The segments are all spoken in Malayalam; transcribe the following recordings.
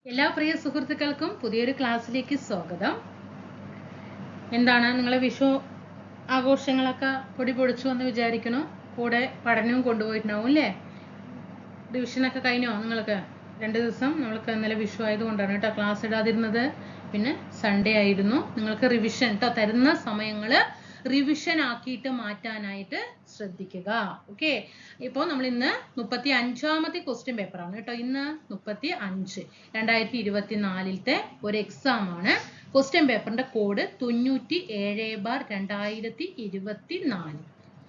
എല്ലാ പ്രിയ സുഹൃത്തുക്കൾക്കും പുതിയൊരു ക്ലാസ്സിലേക്ക് സ്വാഗതം. എന്താണ് നിങ്ങളെ വിഷു ആഘോഷങ്ങളൊക്കെ പൊടി പൊടിച്ചു എന്ന് വിചാരിക്കുന്നു. കൂടെ പഠനവും കൊണ്ടുപോയിട്ടുണ്ടാവും അല്ലേ? റിവിഷനൊക്കെ കഴിഞ്ഞോ നിങ്ങൾക്ക്? 2 ദിവസം നമ്മൾക്ക് ഇന്നലെ വിഷു ആയതുകൊണ്ടാണ് കേട്ടോ ക്ലാസ് ഇടാതിരുന്നത്. പിന്നെ സൺഡേ ആയിരുന്നു. നിങ്ങൾക്ക് റിവിഷൻ കേട്ടോ തരുന്ന സമയങ്ങൾ റിവിഷൻ ആക്കിയിട്ട് മാറ്റാനായിട്ട് ശ്രദ്ധിക്കുക. ഓക്കെ, ഇപ്പോൾ നമ്മൾ ഇന്ന് 35ാമത്തെ ക്വസ്റ്റ്യൻ പേപ്പറാണ് കേട്ടോ. ഇന്ന് 35 2024 ഒരു എക്സാം ആണ്. ക്വസ്റ്റ്യൻ പേപ്പറിന്റെ കോഡ് 97/2024.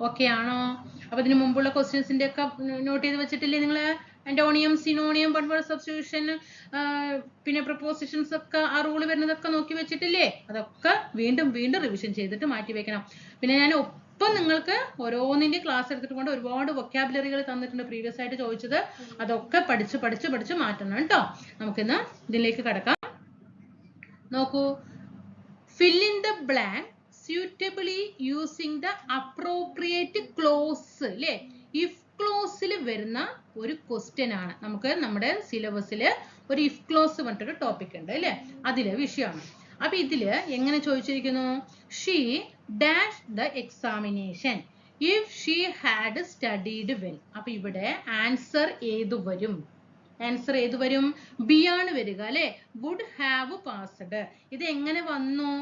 ഓക്കെ ആണോ? അപ്പൊ ഇതിനു മുമ്പുള്ള ക്വസ്റ്റ്യൻസിന്റെ ഒക്കെ നോട്ട് ചെയ്ത് വെച്ചിട്ടില്ലേ നിങ്ങള്? ആന്റോണിയം, സിനോണിയം, വൺ വേർഡ് സബ്സ്റ്റിറ്റ്യൂഷൻ, പിന്നെ പ്രപ്പോസിഷൻസ് ഒക്കെ ആ റൂള് വരുന്നതൊക്കെ നോക്കി വെച്ചിട്ടില്ലേ? അതൊക്കെ വീണ്ടും റിവിഷൻ ചെയ്തിട്ട് മാറ്റി വെക്കണം. പിന്നെ ഞാൻ ഒപ്പം നിങ്ങൾക്ക് ഓരോന്നിന്റെ ക്ലാസ് എടുത്തിട്ട് കൊണ്ട് ഒരുപാട് വൊക്കാബുലറികൾ തന്നിട്ടുണ്ട് പ്രീവിയസ് ആയിട്ട് ചോദിച്ചത്. അതൊക്കെ പഠിച്ച് മാറ്റണം കേട്ടോ. നമുക്കിന്ന് ഇതിലേക്ക് കടക്കാം. നോക്കൂ, fill in the blank suitably using the appropriate clause. അല്ലേ? if clauseൽ വരുന്ന ഒരു ക്വസ്റ്റ്യൻ ആണ്. നമുക്ക് നമ്മുടെ സിലബസിൽ ഒരു if clause പറഞ്ഞിട്ടൊരു ടോപ്പിക് ഉണ്ട് അല്ലേ? അതിലെ വിഷയമാണ്. അപ്പൊ ഇതില് എങ്ങനെ ചോദിച്ചിരിക്കുന്നു? she dashed the examination if she had studied well. അപ്പൊ ഇവിടെ ആൻസർ ഏതു വരും? ആൻസർ ഏത് വരും? ബി ആണ് വരിക അല്ലെ? Would have passed. ഇത് എങ്ങനെ വന്നു?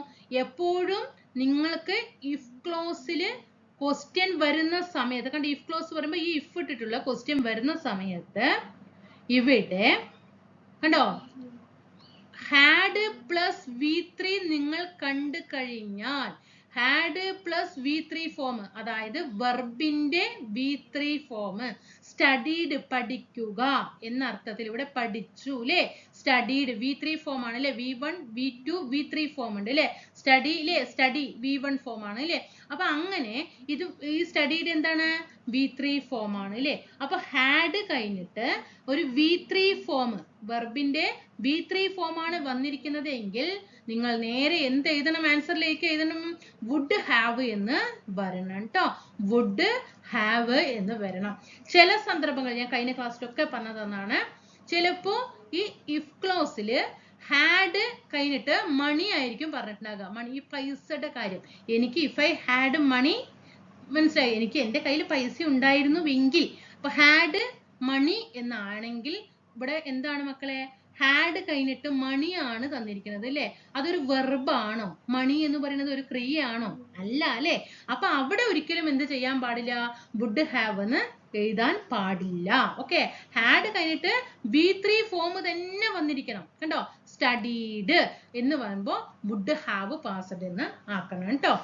എപ്പോഴും നിങ്ങൾക്ക് ഇഫ് ക്ലോസിൽ ക്വസ്റ്റ്യൻ വരുന്ന സമയത്ത് കണ്ട, ഇഫ് ക്ലോസ് പറയുമ്പോൾ ഈ ഇഫ് ഇട്ടിട്ടുള്ള ക്വസ്റ്റ്യൻ വരുന്ന സമയത്ത് ഇവിടെ കണ്ടോ ഹാഡ് പ്ലസ് V3 നിങ്ങൾ കണ്ടു കഴിഞ്ഞാൽ ഹാഡ് പ്ലസ് V3 ഫോം, അതായത് വെർബിന്റെ V3 ഫോം, സ്റ്റഡീഡ് പഠിക്കുക എന്ന അർത്ഥത്തിൽ ഇവിടെ പഠിച്ചു അല്ലേ? സ്റ്റഡീഡ് V3 ഫോം ആണ് അല്ലേ? V1 V2 V3 ഫോം ഉണ്ട് അല്ലേ? സ്റ്റഡി അല്ലേ? സ്റ്റഡി V1 ഫോം ആണ് അല്ലേ? അപ്പൊ അങ്ങനെ ഇത് ഈ സ്റ്റഡീഡ് എന്താണ്? V3 ഫോം ആണ് അല്ലേ? അപ്പൊ ഹാഡ് കഴിഞ്ഞിട്ട് ഒരു V3 ഫോം, വെർബിന്റെ V3 ഫോം ആണ് വന്നിരിക്കുന്നത് എങ്കിൽ നിങ്ങൾ നേരെ എന്ത് എഴുതണം? ആൻസറിലേക്ക് എഴുതണം വുഡ് ഹാവ് എന്ന് വരണം കേട്ടോ. വുഡ് ഹാവ് എന്ന് വരണം. ചില സന്ദർഭങ്ങൾ ഞാൻ കഴിഞ്ഞ ക്ലാസ്സിലൊക്കെ പറഞ്ഞതാണ്. ചിലപ്പോ ഈ ഇഫ് ക്ലോസിൽ ഹാഡ് കഴിഞ്ഞിട്ട് മണി ആയിരിക്കും പറഞ്ഞിട്ടുണ്ടാകുക. മണി, ഈ പൈസയുടെ കാര്യം. എനിക്ക് ഇഫ് ഐ ഹാഡ് മണി, മനസ്സിലായി? എനിക്ക് എന്റെ കയ്യിൽ പൈസ ഉണ്ടായിരുന്നുവെങ്കിൽ. അപ്പൊ ഹാഡ് മണി എന്നാണെങ്കിൽ ഇവിടെ എന്താണ് മക്കളെ? ഹാഡ് കഴിഞ്ഞിട്ട് മണിയാണ് തന്നിരിക്കുന്നത് അല്ലേ? അതൊരു വെർബ് ആണോ? മണി എന്ന് പറയുന്നത് ഒരു ക്രിയയാണോ? അല്ല അല്ലേ? അപ്പൊ അവിടെ ഒരിക്കലും എന്ത് ചെയ്യാൻ പാടില്ല? വുഡ് ഹാവ് എന്ന് എഴുതാൻ പാടില്ല. ഓക്കെ, ഹാഡ് കഴിഞ്ഞിട്ട് V3 ഫോം തന്നെ വന്നിരിക്കണം. കണ്ടോ? സ്റ്റഡീഡ് എന്ന് പറയുമ്പോ വുഡ് ഹാവ് പാസ്ഡ് എന്ന് ആക്കണം കേട്ടോ.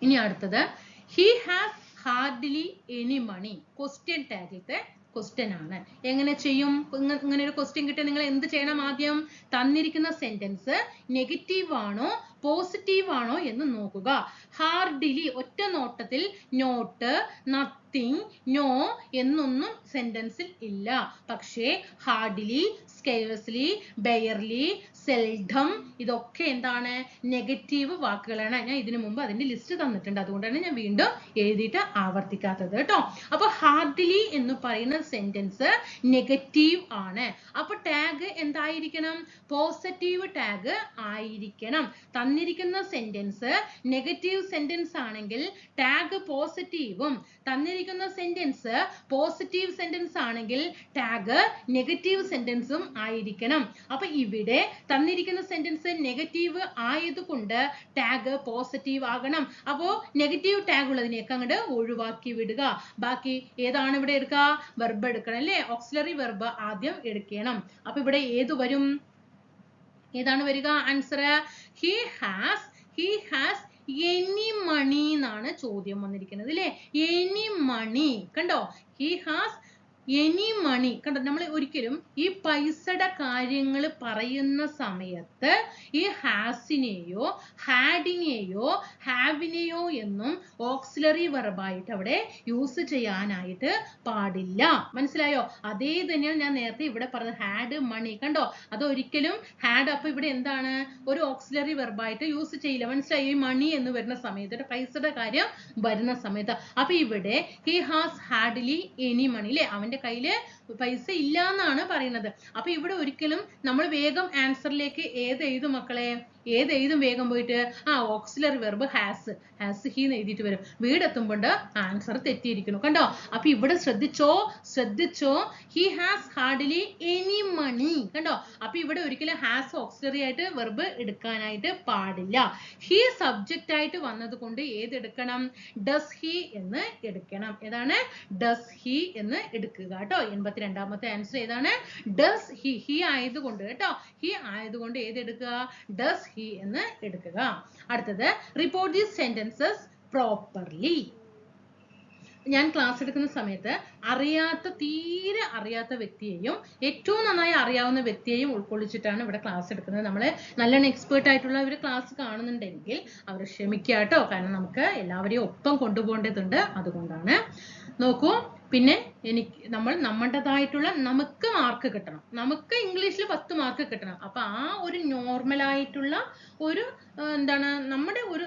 ഇനി അടുത്തത്, he has hardly any money. Question ടാഗിലത്തെ ക്വസ്റ്റ്യൻ ആണ്. എങ്ങനെ ചെയ്യും? ഇങ്ങനെ ഒരു ക്വസ്റ്റ്യൻ കിട്ടിയാൽ നിങ്ങൾ എന്ത് ചെയ്യണം? ആദ്യം തന്നിരിക്കുന്ന സെന്റൻസ് നെഗറ്റീവ് ആണോ പോസിറ്റീവ് ആണോ എന്ന് നോക്കുക. ഹാർഡ്ലി ഒറ്റ നോട്ടത്തിൽ നോട്ട്, നത്തിങ്, നോ എന്നൊന്നും സെന്റൻസിൽ ഇല്ല. പക്ഷേ ഹാർഡ്ലി, സ്കേഴ്സ്ലി, ബെയർലി, സെൽഡം ഇതൊക്കെ എന്താണ്? നെഗറ്റീവ് വാക്കുകളാണ്. ഞാൻ ഇതിനു മുമ്പ് അതിന്റെ ലിസ്റ്റ് തന്നിട്ടുണ്ട്, അതുകൊണ്ടാണ് ഞാൻ വീണ്ടും എഴുതിയിട്ട് ആവർത്തിക്കാത്തത് കേട്ടോ. അപ്പൊ ഹാർഡ്ലി എന്ന് പറയുന്ന സെന്റൻസ് നെഗറ്റീവ് ആണ്. അപ്പൊ ടാഗ് എന്തായിരിക്കണം? പോസിറ്റീവ് ടാഗ് ആയിരിക്കണം. തന്നിരിക്കുന്ന സെന്റൻസ് നെഗറ്റീവ് സെന്റൻസ് ആണെങ്കിൽ ടാഗ് പോസിറ്റീവും, തന്നിരിക്കുന്ന സെന്റൻസ് പോസിറ്റീവ് സെന്റൻസ് ആണെങ്കിൽ ടാഗ് നെഗറ്റീവ് സെന്റൻസും ആയിരിക്കണം. അപ്പൊ ഇവിടെ തന്നിരിക്കുന്ന സെന്റൻസ് നെഗറ്റീവ് ആയതുകൊണ്ട് ടാഗ് പോസിറ്റീവ് ആകണം. അപ്പോ നെഗറ്റീവ് ടാഗ് ഉള്ളതിനെയൊക്കെ അങ്ങോട്ട് ഒഴിവാക്കി വിടുക. ബാക്കി ഏതാണ് ഇവിടെ എടുക്കുക? വെർബ് എടുക്കണം അല്ലേ? ഓക്സിലറി വെർബ് ആദ്യം എടുക്കണം. അപ്പൊ ഇവിടെ ഏത് വരും? ഏതാണ് വരിക? Answer he has any money എന്നാണ് ചോദ്യം വന്നിരിക്കുന്നത് അല്ലേ? any money കണ്ടോ? he has any money കണ്ടോ? നമ്മൾ ഒരിക്കലും ഈ പൈസയുടെ കാര്യങ്ങൾ പറയുന്ന സമയത്ത് ഈ ഹാസിനെയോ ഹാഡിനെയോ ഹാവിനെയോ എന്നും ഓക്സിലറി വെർബായിട്ട് അവിടെ യൂസ് ചെയ്യാനായിട്ട് പാടില്ല. മനസ്സിലായോ? അതേ തന്നെയാണ് ഞാൻ നേരത്തെ ഇവിടെ പറഞ്ഞത്. ഹാഡ് മണി കണ്ടോ? അതൊരിക്കലും ഹാഡ് അപ്പൊ ഇവിടെ എന്താണ്? ഒരു ഓക്സിലറി വെർബായിട്ട് യൂസ് ചെയ്യില്ല. മനസ്സിലായോ? ഈ മണി എന്ന് വരുന്ന സമയത്ത്, പൈസയുടെ കാര്യം വരുന്ന സമയത്ത്. അപ്പൊ ഇവിടെ he has hardly any money അല്ലേ? അവന്റെ കയ്യില് പൈസ ഇല്ല എന്നാണ് പറയുന്നത്. അപ്പൊ ഇവിടെ ഒരിക്കലും നമ്മൾ വേഗം ആൻസറിലേക്ക് ഏത് എഴുതും മക്കളെ? ഏത് എഴുതും വേഗം പോയിട്ട്? ഓക്സിലറി വെർബ് ഹാസ് ഹി എന്ന് എഴുതിയിട്ട് വരും. വീടെത്തുമ്പോൾ ആൻസർ തെറ്റിയിരിക്കുന്നു. കണ്ടോ? അപ്പൊ ഇവിടെ ശ്രദ്ധിച്ചോ he has hardly any money. കണ്ടോ? അപ്പൊ ഇവിടെ ഒരിക്കലും ഹാസ് ഓക്സിലറി ആയിട്ട് വെർബ് എടുക്കാനായിട്ട് പാടില്ല. ഹി സബ്ജക്റ്റ് ആയിട്ട് വന്നത് കൊണ്ട് ഏതെടുക്കണം? ഡസ് ഹി എന്ന് എടുക്കണം. ഏതാണ്? ഡസ് ഹി എന്ന് എടുക്കുക കേട്ടോ. 82ാമത്തെ ആൻസർ ഏതാണ്? ഡസ് ഹി ആയതുകൊണ്ട് കേട്ടോ. ഹി ആയതുകൊണ്ട് ഏതെടുക്കുക? ഡസ് ഹി എന്ന് എടുക്കുക. അടുത്തത് റിപ്പോർട്ട് ദീസ് സെന്റൻസസ് പ്രോപ്പർലി. ഞാൻ ക്ലാസ് എടുക്കുന്ന സമയത്ത് തീരെ അറിയാത്ത വ്യക്തിയെയും ഏറ്റവും നന്നായി അറിയാവുന്ന വ്യക്തിയെയും ഉൾക്കൊള്ളിച്ചിട്ടാണ് ഇവിടെ ക്ലാസ് എടുക്കുന്നത്. നമ്മൾ നല്ലോണം എക്സ്പേർട്ട് ആയിട്ടുള്ള ഒരു ക്ലാസ് കാണുന്നുണ്ടെങ്കിൽ അവർ ക്ഷമിക്കുക കേട്ടോ. കാരണം നമുക്ക് എല്ലാവരെയും ഒപ്പം കൊണ്ടുപോകേണ്ടതുണ്ട്. അതുകൊണ്ടാണ്. നോക്കൂ, പിന്നെ നമ്മുടേതായിട്ടുള്ള നമുക്ക് മാർക്ക് കിട്ടണം. നമുക്ക് ഇംഗ്ലീഷിൽ 10 മാർക്ക് കിട്ടണം. അപ്പൊ ആ ഒരു നോർമലായിട്ടുള്ള ഒരു നമ്മുടെ ഒരു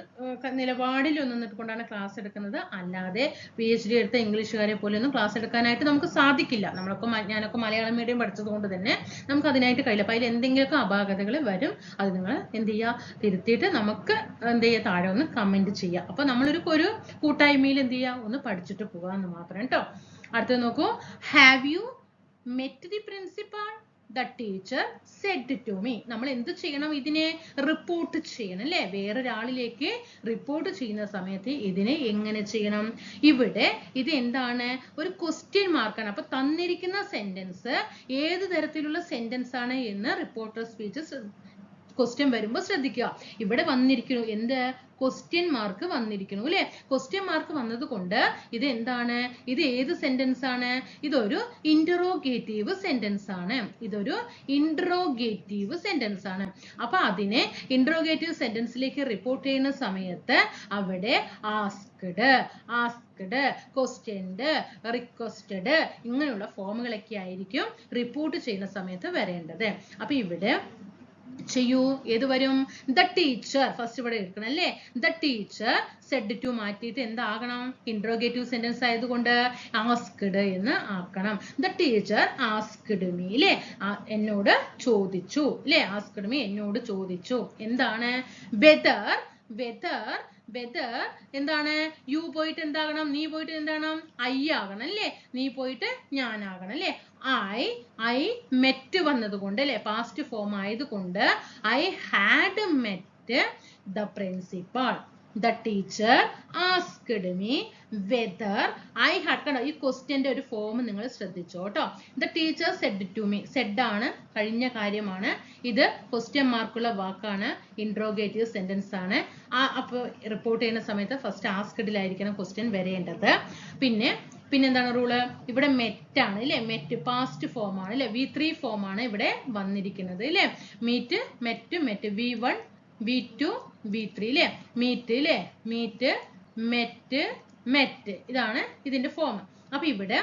നിലപാടിൽ നിന്നിട്ടുകൊണ്ടാണ് ക്ലാസ് എടുക്കുന്നത്. അല്ലാതെ PhD എടുത്ത ഇംഗ്ലീഷുകാരെ പോലെ ഒന്നും ക്ലാസ് എടുക്കാനായിട്ട് നമുക്ക് സാധിക്കില്ല. ഞാനൊക്കെ മലയാളം മീഡിയം പഠിച്ചത് കൊണ്ട് തന്നെ നമുക്ക് അതിനായിട്ട് കഴിയില്ല. അപ്പൊ അതിൽ എന്തെങ്കിലുമൊക്കെ അപാകതകൾ വരും. അത് നിങ്ങൾ എന്ത് ചെയ്യുക? തിരുത്തിയിട്ട് നമുക്ക് എന്ത് ചെയ്യുക? താഴെ ഒന്ന് കമന്റ് ചെയ്യുക. അപ്പൊ നമ്മളൊരു കൂട്ടായ്മയിൽ എന്ത് ചെയ്യുക? ഒന്ന് പഠിച്ചിട്ട് പോകാം എന്ന് മാത്രം കേട്ടോ. അടുത്തത് നോക്കൂ. Have you met the principal? The teacher said to me. നമ്മൾ എന്ത് ചെയ്യണം? ഇതിനെ റിപ്പോർട്ട് ചെയ്യണം അല്ലേ? വേറൊരാളിലേക്ക് റിപ്പോർട്ട് ചെയ്യുന്ന സമയത്ത് ഇതിനെ എങ്ങനെ ചെയ്യണം? ഇവിടെ ഇത് എന്താണ്? ഒരു ക്വസ്റ്റ്യൻ മാർക്കാണ്. അപ്പൊ തന്നിരിക്കുന്ന സെന്റൻസ് ഏത് തരത്തിലുള്ള സെന്റൻസ് ആണ് എന്ന് റിപ്പോർട്ടർ സ്പീച്ച് ക്വസ്റ്റ്യൻ വരുമ്പോൾ ശ്രദ്ധിക്കുക. ഇവിടെ വന്നിരിക്കുന്നു എന്ത്? ക്വസ്റ്റ്യൻ മാർക്ക് വന്നിരിക്കുന്നു അല്ലെ? ക്വസ്റ്റ്യൻ മാർക്ക് വന്നത് കൊണ്ട് ഇത് എന്താണ്? ഇത് ഏത് സെന്റൻസ് ആണ്? ഇതൊരു ഇന്ററോഗേറ്റീവ് സെന്റൻസ് ആണ്. ഇതൊരു ഇന്ററോഗേറ്റീവ് സെന്റൻസ് ആണ്. അപ്പൊ അതിനെ ഇന്ററോഗേറ്റീവ് സെന്റൻസിലേക്ക് റിപ്പോർട്ട് ചെയ്യുന്ന സമയത്ത് അവിടെ ആസ്ക്ഡ്, ക്വസ്റ്റ്യൻഡ്, റിക്വസ്റ്റഡ് ഇങ്ങനെയുള്ള ഫോമുകളൊക്കെ ആയിരിക്കും റിപ്പോർട്ട് ചെയ്യുന്ന സമയത്ത് വരേണ്ടത്. അപ്പൊ ഇവിടെ ചെയ്യൂ. ഏത് വരും? ദ ടീച്ചർ ഫസ്റ്റ് ഇവിടെ എടുക്കണം അല്ലേ? ദ ടീച്ചർ സെഡ് ടു മാറ്റിയിട്ട് എന്താകണം? ഇന്ററോഗേറ്റീവ് സെന്റൻസ് ആയതുകൊണ്ട് ആസ്ക്ഡ് എന്ന് ആക്കണം. ദ ടീച്ചർ ആസ്ക്ഡ് മീ അല്ലേ? എന്നോട് ചോദിച്ചു അല്ലേ? ആസ്ക്ഡ് മീ എന്നോട് ചോദിച്ചു. എന്താണ്? വെദർ എന്താണ്? യു പോയിട്ട് എന്താകണം? നീ പോയിട്ട് എന്താകണം? ഐ ആകണം അല്ലേ? നീ പോയിട്ട് ഞാനാകണം അല്ലേ? ഐ മെറ്റ് വന്നതുകൊണ്ട് അല്ലെ? പാസ്റ്റ് ഫോം ആയതുകൊണ്ട് I had met the principal. The teacher asked me whether I had. കണ്ടോ? ഈ ക്വസ്റ്റ്യന്റെ ഒരു ഫോം നിങ്ങൾ ശ്രദ്ധിച്ചോ കേട്ടോ. The teacher said to me. said ആണ്, കഴിഞ്ഞ കാര്യമാണ്. ഇത് ക്വസ്റ്റ്യൻ മാർക്കുള്ള വാക്കാണ്, ഇന്ററോഗേറ്റീവ് സെന്റൻസ് ആണ്. അപ്പോൾ റിപ്പോർട്ട് ചെയ്യുന്ന സമയത്ത് ഫസ്റ്റ് ആസ്ക്ഡിലായിരിക്കണം ക്വസ്റ്റ്യൻ വരേണ്ടത്. പിന്നെ എന്താണ് റൂള്? ഇവിടെ മെറ്റ് ആണ് അല്ലെ? മെറ്റ് പാസ്റ്റ് ഫോം ആണ് അല്ലെ? V3 ഫോം ആണ് ഇവിടെ വന്നിരിക്കുന്നത് അല്ലെ? മെറ്റ് V1 V2 V3 അല്ലെ? മീറ്റ് അല്ലെ? മീറ്റ് മെറ്റ് ഇതാണ് ഇതിന്റെ ഫോം. അപ്പൊ ഇവിടെ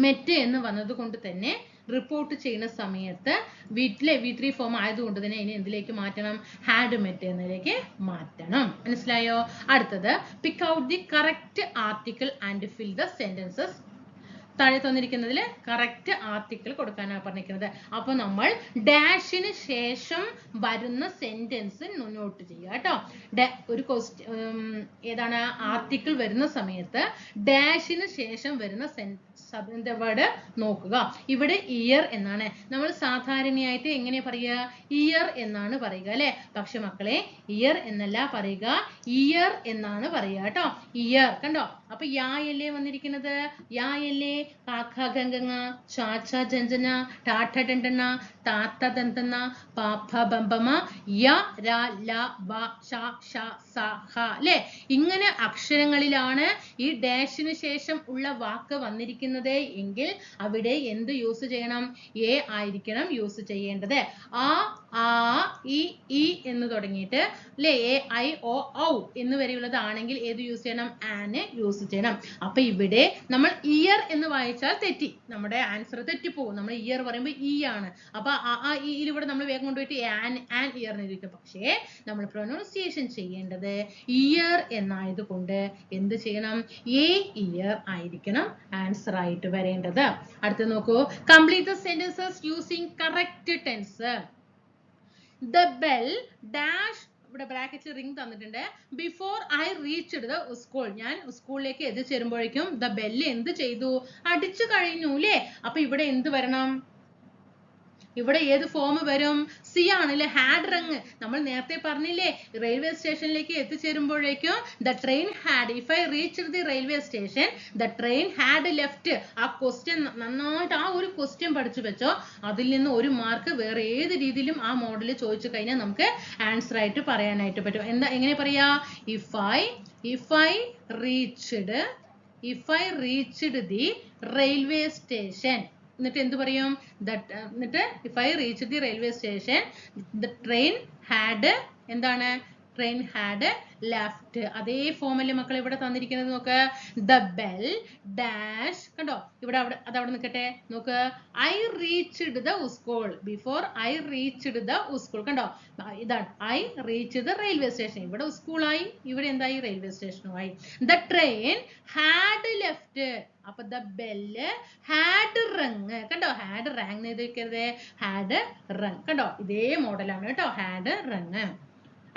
മെറ്റ് എന്ന് വന്നത് കൊണ്ട് തന്നെ റിപ്പോർട്ട് ചെയ്യുന്ന സമയത്ത് V3 ഫോം ആയതുകൊണ്ട് തന്നെ ഇനി എന്തിലേക്ക് മാറ്റണം? ഹാഡ് മെറ്റ് എന്നതിലേക്ക് മാറ്റണം. മനസ്സിലായോ? അടുത്തത് pick out the correct article and fill the sentences. താഴെ തന്നിരിക്കുന്നതിൽ കറക്റ്റ് ആർട്ടിക്കിൾ കൊടുക്കാനാണ് പറഞ്ഞിരിക്കുന്നത്. അപ്പൊ നമ്മൾ ഡാഷിന് ശേഷം വരുന്ന സെന്റൻസ് നോട്ട് ചെയ്യുക കേട്ടോ. ഒരു ഏതാണ് ആർട്ടിക്കിൾ വരുന്ന സമയത്ത് ഡാഷിന് ശേഷം വരുന്ന വേർഡ് നോക്കുക. ഇവിടെ ഇയർ എന്നാണ് നമ്മൾ സാധാരണയായിട്ട് എങ്ങനെ പറയുക? ഇയർ എന്നാണ് പറയുക അല്ലെ? പക്ഷെ മക്കളെ ഇയർ എന്നല്ല പറയുക, ഇയർ എന്നാണ് പറയുക കേട്ടോ. ഇയർ കണ്ടോ? അപ്പൊ യായല്ലേ വന്നിരിക്കുന്നത്? യായല്ലേ? കാക്ക ഗംഗങ്ങ, ചാച്ച ജഞ്ചന, ടാഠ ഡണ്ടന, താത്ത ദന്തന, പാപ്പ ബമ്പമ, യ ര ല വ ഷ ഷ സ ഹ അല്ലെ? ഇങ്ങനെ അക്ഷരങ്ങളിലാണ് ഈ ഡാഷിന് ശേഷം ഉള്ള വാക്ക് വന്നിരിക്കുന്നത് എങ്കിൽ അവിടെ എന്ത് യൂസ് ചെയ്യണം? എ ആയിരിക്കണം യൂസ് ചെയ്യേണ്ടത്. ആ ഇ എന്ന് തുടങ്ങിയിട്ട് അല്ലെ? എ ഐ ഒ ഔ എന്ന് വരെയുള്ളതാണെങ്കിൽ ഏത് യൂസ് ചെയ്യണം? ആന് യൂസ് യൂസ് ചെയ്യണം. അപ്പൊ ഇവിടെ നമ്മൾ ഇയർ എന്ന് വായിച്ചാൽ തെറ്റി, നമ്മുടെ ആൻസർ തെറ്റിപ്പോകും. നമ്മൾ ഇയർ പറയുമ്പോൾ ഇ ആണ്. അപ്പൊ ആ ഇയിൽ ഇവിടെ നമ്മൾ വേഗം കൊണ്ടുപോയിട്ട് ആൻ ഇയർ എന്നിരിക്കും. പക്ഷേ നമ്മൾ പ്രൊനൗൺസിയേഷൻ ചെയ്യേണ്ടത് ഇയർ എന്നായതുകൊണ്ട് എന്ത് ചെയ്യണം? എ ഇയർ ആയിരിക്കണം ആൻസർ ആയിട്ട് വരേണ്ടത്. അടുത്ത് നോക്കൂ, complete the sentences using correct tense. The bell dash, ഇവിടെ ബ്രാക്കറ്റിൽ റിംഗ് തന്നിട്ടുണ്ട്. Before I reached the school, ഞാൻ സ്കൂളിലേക്ക് എത്തിച്ചേരുമ്പോഴേക്കും ദ ബെല്ല് എന്ത് ചെയ്തു? അടിച്ചു കഴിഞ്ഞു അല്ലേ? അപ്പൊ ഇവിടെ എന്ത് വരണം? ഇവിടെ ഏത് ഫോം വരും? സി ആണല്ലേ, ഹാഡ് റങ്. നമ്മൾ നേരത്തെ പറഞ്ഞില്ലേ റെയിൽവേ സ്റ്റേഷനിലേക്ക് എത്തിച്ചേരുമ്പോഴേക്കും the train had, if I reached the railway station the train had left. ആ ക്വസ്റ്റ്യൻ നന്നായിട്ട് ആ ഒരു ക്വസ്റ്റ്യൻ പഠിച്ചു വെച്ചോ. അതിൽ നിന്ന് ഒരു മാർക്ക് വേറെ ഏത് രീതിയിലും ആ മോഡൽ ചോദിച്ചു കഴിഞ്ഞാൽ നമുക്ക് ആൻസർ ആയിട്ട് പറയാനായിട്ട് പറ്റും. എന്താ, എങ്ങനെ പറയാ? If I reached the railway station, എന്നിട്ട് എന്ത് പറയും? എന്നിട്ട് if I reach the railway station the train had, എന്താണ്? Train had left. അതേ ഫോമല്ലേ മക്കൾ ഇവിടെ തന്നിരിക്കുന്നത്. നോക്ക്, ദ ബെൽ ഡാഷ്, കണ്ടോ ഇവിടെ അതവിടെ നിൽക്കട്ടെ. നോക്ക്, I reached the school, before I reached the school. കണ്ടോ, ഇതാണ് I reach the railway station. ഇവിടെ സ്കൂളായി, ഇവിടെ എന്തായി? റെയിൽവേ സ്റ്റേഷനുമായി. ദ ട്രെയിൻ ഹാഡ് ലെഫ്റ്റ്, അപ്പൊ ദ ബെല്ല് ഹാഡ് റങ്. കണ്ടോ, ഹാഡ് റാങ് ചെയ്തിരിക്കരുത്, ഹാഡ് റങ്. കണ്ടോ, ഇതേ മോഡലാണ് കേട്ടോ, ഹാഡ് റങ്.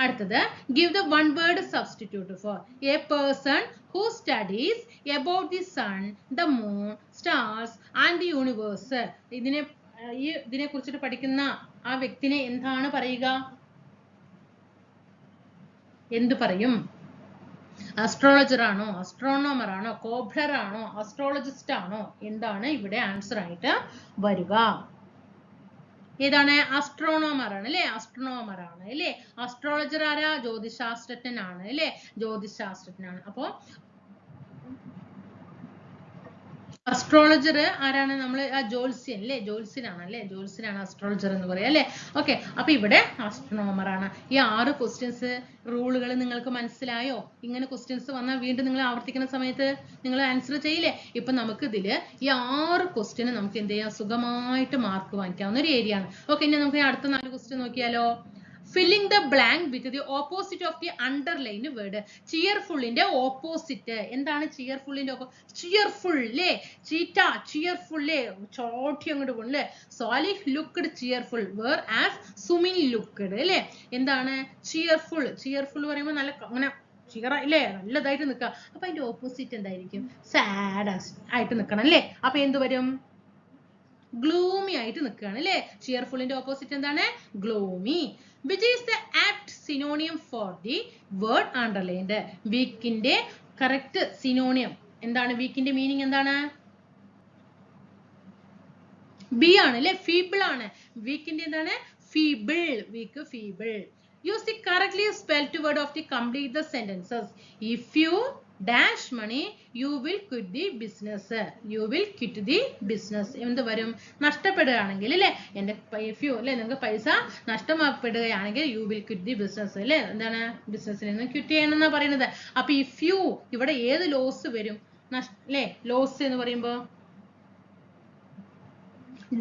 അടുത്തത്, give the one word substitute for a person who studies about the sun, the moon, stars and the universe. ഇതിനെ കുറിച്ചിട്ട് പഠിക്കുന്ന ആ വ്യക്തിനെ എന്താണ് പറയുക? എന്ത് പറയും? അസ്ട്രോളജർ ആണോ, അസ്ട്രോണോമർ ആണോ, കോബ്ലർ ആണോ, അസ്ട്രോളജിസ്റ്റ് ആണോ? എന്താണ് ഇവിടെ ആൻസർ ആയിട്ട് വരിക? ഏതാണ്? അസ്ട്രോണോമർ ആണ് അല്ലേ, അസ്ട്രോണോമർ ആണ് അല്ലേ. അസ്ട്രോളജർ ആരാ? ജ്യോതിശാസ്ത്രജ്ഞനാണ് അല്ലേ, ജ്യോതിശാസ്ത്രജ്ഞനാണ്. അപ്പോ അസ്ട്രോളജർ ആരാണ്? നമ്മൾ ജ്യോത്സ്യൻ അല്ലേ, ജ്യോത്സ്യനാണ് അല്ലേ, ജ്യോത്സ്യനാണ് അസ്ട്രോളജർ എന്ന് പറയാം അല്ലേ. ഓക്കെ, അപ്പൊ ഇവിടെ അസ്ട്രോണോമർ ആണ്. ഈ 6 ക്വസ്റ്റ്യൻസ് റൂളുകൾ നിങ്ങൾക്ക് മനസ്സിലായോ? ഇങ്ങനെ ക്വസ്റ്റ്യൻസ് വന്നാൽ വീണ്ടും നിങ്ങൾ ആവർത്തിക്കുന്ന സമയത്ത് നിങ്ങൾ ആൻസർ ചെയ്യില്ലേ? ഇപ്പൊ നമുക്ക് ഇതില് ഈ 6 ക്വസ്റ്റ്യന് നമുക്ക് എന്ത് ചെയ്യാം? സുഖമായിട്ട് മാർക്ക് വാങ്ങിക്കാവുന്ന ഒരു ഏരിയ ആണ്. ഓക്കെ, ഇനി നമുക്ക് അടുത്ത 4 ക്വസ്റ്റ്യൻ നോക്കിയാലോ. filling the blank with the opposite of the underlined word. cheerful ന്റെ ഓപ്പോസിറ്റ് എന്താണ്? cheerful ന്റെ cheerful ല്ലേ, ചീറ്റ cheerful ല്ലേ, ചോട്ടി അങ്ങോട്ട് പോകും ല്ലേ. Salih looked cheerful whereas Sumin looked ല്ലേ. എന്താണ് cheerful? cheerful പറയുമ്പോൾ നല്ല അങ്ങനെ ചിയർ ഇല്ലേ, നല്ലതായിട്ട് നിൽക്കുക. അപ്പൊ അതിന്റെ ഓപ്പോസിറ്റ് എന്തായിരിക്കും? സാഡ് ആയിട്ട് നിൽക്കണം അല്ലേ. അപ്പൊ എന്ത് വരും? ഗ്ലൂമി ആയിട്ട് നിൽക്കുകയാണ് അല്ലേ. ചിയർഫുള്ളിന്റെ ഓപ്പോസിറ്റ് എന്താണ്? Gloomy. Which is the apt synonym for the word underlined? വീക്കിന്റെ കറക്റ്റ് സിനോണിയം എന്താണ്? വീക്കിന്റെ മീനിങ് എന്താണ്? ബി ആണ് അല്ലേ, ഫീബിൾ ആണ്. വീക്കിന്റെ എന്താണ്? Feeble, weak feeble. Use the correctly spelled word of the complete the sentences. If you dash money you will quit the business. You will quit the business. എന്ത് വരും? നഷ്ടപ്പെടുകയാണെങ്കിൽ അല്ലേ, എന്റെ if you അല്ലേ, നിങ്ങൾക്ക് പൈസ നഷ്ടപ്പെടുകയാണെങ്കിൽ you will quit the business അല്ലേ. എന്താണ്? ബിസിനസ്സിൽ നിന്ന് ക്വിറ്റ് ചെയ്യണമെന്നാണ് പറയുന്നത്. അപ്പൊ if you ഇവിടെ ഏത് ലോസ് വരും? അല്ലേ, ലോസ് എന്ന് പറയുമ്പോ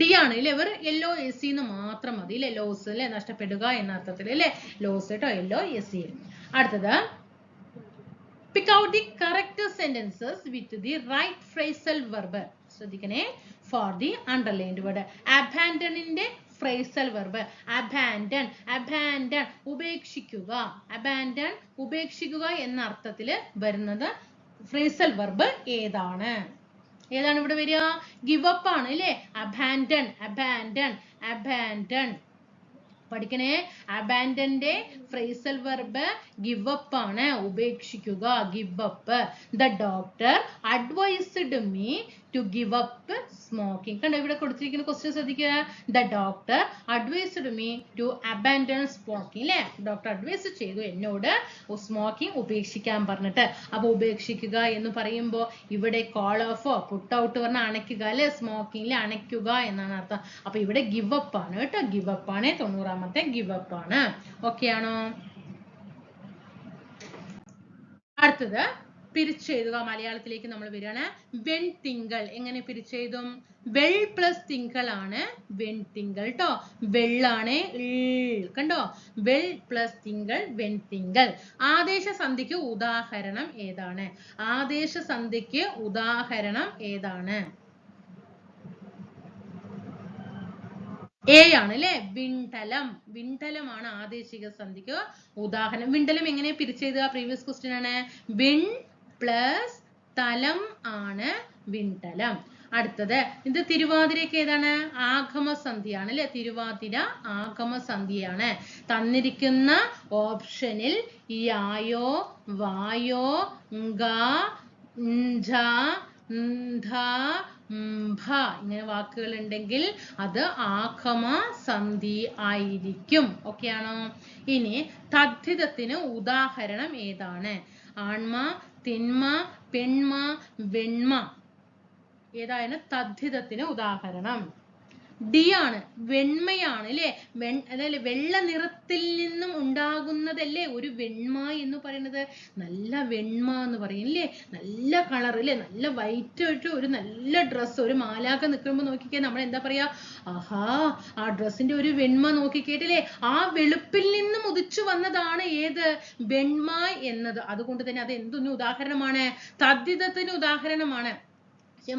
ഡി ആണ് അല്ലേ. ഇവർ യെല്ലോ എസ് എന്ന് മാത്രം മതി അല്ലേ, ലോസ് അല്ലേ, നഷ്ടപ്പെടുക എന്ന അർത്ഥത്തിൽ അല്ലേ, ലോസ് കേട്ടോ, യെല്ലോ എസ്. അടുത്തത്, pick out the correct sentences with the right phrasal verb. ശ്രദ്ധിക്കണേ, for the underlined word. abandon ന്റെ phrasal verb abandon, abandon ഉപേക്ഷിക്കുക, abandon ഉപേക്ഷിക്കുക എന്ന അർത്ഥത്തിൽ വരുന്നത് phrasal verb ഏതാണ്? ഏതാണ് ഇവിടെ വരിക? give up ആണ് അല്ലേ. abandon, abandon, abandon. പഠിക്കണേ, abandonന്റെ phrasal verb give up ആണ്, ഉപേക്ഷിക്കുക, give up. The doctor advised me to give up smoking. കണ്ടോ, ഇവിടെ കൊടുത്തിരിക്കുന്ന ക്വസ്റ്റ്യൻ ശ്രദ്ധിക്കുക. The doctor advised me to abandon smoking അല്ലേ. ഡോക്ടർ അഡ്വൈസ് ചെയ്തു എന്നോട് സ്മോക്കിംഗ് ഉപേക്ഷിക്കാൻ പറഞ്ഞിട്ട്. അപ്പൊ ഉപേക്ഷിക്കുക എന്ന് പറയുമ്പോൾ ഇവിടെ കോൾ ഓഫ് പുട്ട് ഔട്ട് പറഞ്ഞ അണയ്ക്കുക അല്ലെ, സ്മോക്കിംഗിൽ അണയ്ക്കുക എന്നാണ് അർത്ഥം. അപ്പൊ ഇവിടെ ഗിവ് അപ്പ് ആണ് കേട്ടോ, ഗിവ് അപ്പ് ആണ്. 90ാമത്തെ ഗിവ് അപ്പ് ആണ്. ഓക്കെ ആണോ? അടുത്തത്, പിരിച്ചെഴുതുക. മലയാളത്തിലേക്ക് നമ്മൾ വരികയാണ്. വെൺതിങ്കൾ എങ്ങനെ പിരിച്ചെഴുതും? വെൾ പ്ലസ് തിങ്കൾ ആണ് വെൺതിങ്കൾ ട്ടോ. വെള്ളാണ് കണ്ടോ? വെൾ പ്ലസ് തിങ്കൾ വെൺതിങ്കൾ. ആദേശസന്ധിക്ക് ഉദാഹരണം ഏതാണ്? ആദേശസന്ധിക്ക് ഉദാഹരണം ഏതാണ്? എ ആണ് അല്ലെ. വിണ്ടലം. വിണ്ടലമാണ് ആദേശിക സന്ധിക്ക് ഉദാഹരണം. വിണ്ടലം എങ്ങനെ പിരിച്ചെഴുതുക? പ്രീവിയസ് ക്വസ്റ്റ്യൻ ആണ്. വിൺ പ്ലസ് തലം ആണ് വിണ്ടലം. അടുത്തത് ഇത് തിരുവാതിരക്ക് ഏതാണ്? ആഗമസന്ധിയാണ് അല്ലെ. തിരുവാതിര ആഗമസന്ധിയാണ്. തന്നിരിക്കുന്ന ഓപ്ഷനിൽ യായോ വായോ ഗ ഝ ന്ധ ഭ ഇങ്ങനെ വാക്കുകൾ ഉണ്ടെങ്കിൽ അത് ആഗമ സന്ധി ആയിരിക്കും. ഓക്കെ ആണോ? ഇനി തദ്ധിതത്തിന് ഉദാഹരണം ഏതാണ്? ആൺമ, തിന്മ, പെൺമ, വെണ്മ ഏതാണ് തദ്ധിതത്തിന് ഉദാഹരണം? ഡി ആണ്. വെണ്മയാണ് അല്ലെ. അതല്ലേ വെള്ള നിറത്തിൽ നിന്നും ഉണ്ടാകുന്നതല്ലേ ഒരു വെണ്മ എന്ന് പറയുന്നത്. നല്ല വെണ്മ എന്ന് പറയും അല്ലേ. നല്ല കളർ അല്ലേ. നല്ല വൈറ്റ് ആയിട്ട് ഒരു നല്ല ഡ്രസ്സ്, ഒരു മാലാഖ നിൽക്കുമ്പോൾ നോക്കിക്കേ നമ്മൾ എന്താ പറയാ? ആഹാ, ആ ഡ്രസ്സിന്റെ ഒരു വെണ്മ നോക്കിക്കേട്ടില്ലേ. ആ വെളുപ്പിൽ നിന്നും ഉദിച്ചു വന്നതാണ് ഏത്? വെണ്മ എന്നത്. അതുകൊണ്ട് തന്നെ അത് എന്തൊരു ഉദാഹരണമാണ്? തദ്ധിതത്തിന് ഉദാഹരണമാണ്.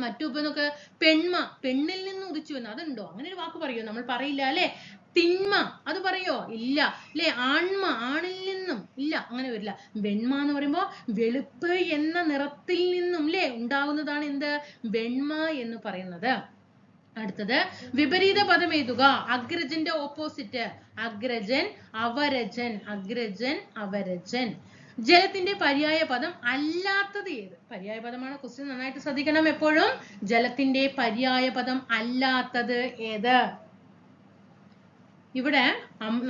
മറ്റു നോക്ക്, പെൺമ, പെണ്ണിൽ നിന്ന് ഉദിച്ചു വന്നു, അതുണ്ടോ? അങ്ങനെ ഒരു വാക്ക് പറയോ? നമ്മൾ പറയില്ല അല്ലെ. തിന്മ അത് പറയോ? ഇല്ല അല്ലെ. ആൺമ, ആണിൽ നിന്നും ഇല്ല, അങ്ങനെ വരില്ല. വെണ്മ എന്ന് പറയുമ്പോ വെളുപ്പ് എന്ന നിറത്തിൽ നിന്നും അല്ലെ ഉണ്ടാവുന്നതാണ് എന്ത്? വെണ്മ എന്ന് പറയുന്നത്. അടുത്തത് വിപരീത പദം എഴുതുക. അഗ്രജന്റെ ഓപ്പോസിറ്റ്. അഗ്രജൻ, അവരജൻ. അഗ്രജൻ, അവരജൻ. ജലത്തിന്റെ പര്യായ പദം അല്ലാത്തത് ഏത്? പര്യായ പദമാണ് ക്വസ്റ്റ്യൻ, നന്നായിട്ട് ശ്രദ്ധിക്കണം എപ്പോഴും. ജലത്തിന്റെ പര്യായ പദം അല്ലാത്തത് ഏത്? ഇവിടെ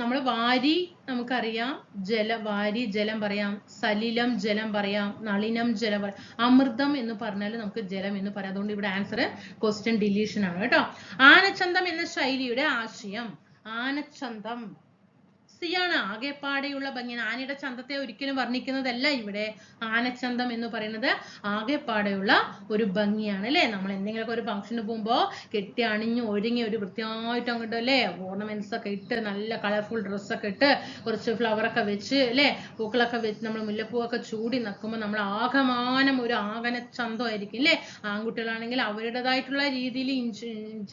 നമ്മൾ വാരി നമുക്കറിയാം, വാരി ജലം പറയാം, സലിലം ജലം പറയാം, നളിനം ജലം പറയാം, അമൃതം എന്ന് പറഞ്ഞാൽ നമുക്ക് ജലം എന്ന് പറയാം. അതുകൊണ്ട് ഇവിടെ ആൻസർ ക്വസ്റ്റ്യൻ ഡിലീഷൻ ആണ് കേട്ടോ. ആനച്ചന്തം എന്ന ശൈലിയുടെ ആശയം. ആനച്ചന്തം സിയാണ്. ആകെപ്പാടെയുള്ള ഭംഗിയാണ്. ആനയുടെ ചന്തത്തെ ഒരിക്കലും വർണ്ണിക്കുന്നതല്ല ഇവിടെ. ആനച്ചന്തം എന്ന് പറയുന്നത് ആകെപ്പാടെയുള്ള ഒരു ഭംഗിയാണ് അല്ലെ. നമ്മൾ എന്തെങ്കിലുമൊക്കെ ഒരു ഫംഗ്ഷന് പോകുമ്പോ കെട്ടി അണിഞ്ഞു ഒരുങ്ങി ഒരു വൃത്തിയായിട്ട് അങ്ങോട്ട് അല്ലെ ഓർണമെന്റ്സ് ഒക്കെ ഇട്ട് നല്ല കളർഫുൾ ഡ്രസ്സൊക്കെ ഇട്ട് കുറച്ച് ഫ്ലവറൊക്കെ വെച്ച് അല്ലെ പൂക്കളൊക്കെ വെച്ച് നമ്മൾ മുല്ലപ്പൂവൊക്കെ ചൂടി നിൽക്കുമ്പോൾ നമ്മൾ ആകമാനം ഒരു ആനച്ചന്തമായിരിക്കും അല്ലെ. ആൺകുട്ടികളാണെങ്കിൽ അവരുടേതായിട്ടുള്ള രീതിയിൽ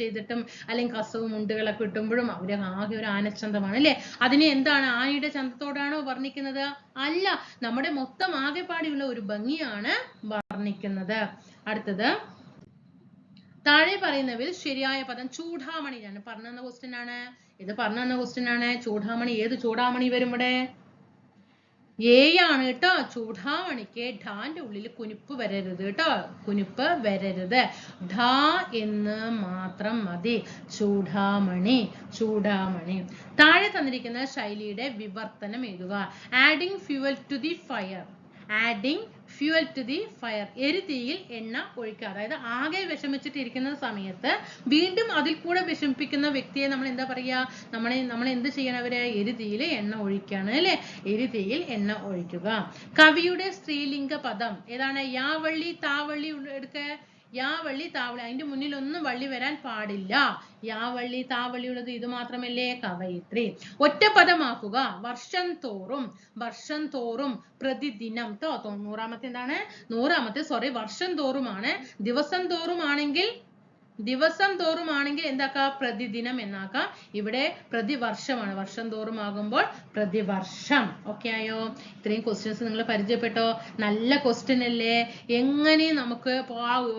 ചെയ്തിട്ടും അല്ലെങ്കിൽ കസവും മുണ്ടുകളൊക്കെ ഇട്ടുമ്പോഴും അവര് ആകെ ഒരു ആനച്ചന്തമാണ് അല്ലെ. അതിനെ എന്താണ്? ആനയുടെ ചന്തത്തോടാണോ വർണ്ണിക്കുന്നത്? അല്ല, നമ്മുടെ മൊത്തം ആകെപ്പാടിയുള്ള ഒരു ഭംഗിയാണ് വർണ്ണിക്കുന്നത്. അടുത്തത് താഴെ പറയുന്നവയിൽ ശരിയായ പദം. ചൂടാമണി. ഞാൻ പറഞ്ഞു തന്ന ക്വസ്റ്റ്യൻ ആണ് ഇത്. പറഞ്ഞു തന്ന ക്വസ്റ്റ്യൻ ആണ്. ചൂടാമണി. ഏത് ചൂടാമണി വരും ഇവിടെ? എ ആണ് കേട്ടോ. ചൂടാമണിക്ക് ഢാന്റെ ഉള്ളിൽ കുനിപ്പ് വരരുത് കേട്ടോ. കുനിപ്പ് വരരുത്. ഢ എന്ന് മാത്രം മതി. ചൂടാമണി, ചൂടാമണി. താഴെ തന്നിരിക്കുന്ന ശൈലിയുടെ വിവർത്തനം എഴുതുക. Adding fuel to the fire. Adding fuel to the fire. എരിതീയിൽ എണ്ണ ഒഴിക്കുക. അതായത് ആകെ വിഷമിച്ചിട്ടിരിക്കുന്ന സമയത്ത് വീണ്ടും അതിൽ കൂടെ വിഷമിപ്പിക്കുന്ന വ്യക്തിയെ നമ്മൾ എന്താ പറയാ? നമ്മൾ എന്ത് ചെയ്യണം? അവര് എരിതീയിൽ എണ്ണ ഒഴിക്കാണ് അല്ലെ. എരിതീയിൽ എണ്ണ ഒഴിക്കുക. കവിയുടെ സ്ത്രീലിംഗ പദം ഏതാണ്? യാവള്ളി, താവള്ളി എടുക്ക. യാവള്ളി, താവള്ളി. അതിന്റെ മുന്നിൽ ഒന്നും വള്ളി വരാൻ പാടില്ല. യാവള്ളി, താവള്ളി ഉള്ളത് ഇത് മാത്രമല്ലേ? കവയിത്രി. ഒറ്റപ്പദമാക്കുക. വർഷം തോറും. വർഷം തോറും, പ്രതിദിനം ട്ടോ. 100ാമത്തെ എന്താണ്? 100ാമത്തെ വർഷം തോറുമാണ്. ദിവസം തോറും ആണെങ്കിൽ എന്താക്കാം? പ്രതിദിനം എന്നാക്കാം. ഇവിടെ പ്രതിവർഷമാണ്. വർഷം തോറും ആകുമ്പോൾ പ്രതിവർഷം. ഓക്കെ ആയോ? ഇത്രയും ക്വസ്റ്റ്യൻസ് നിങ്ങൾ പരിചയപ്പെട്ടോ? നല്ല ക്വസ്റ്റ്യൻ അല്ലേ? എങ്ങനെ നമുക്ക്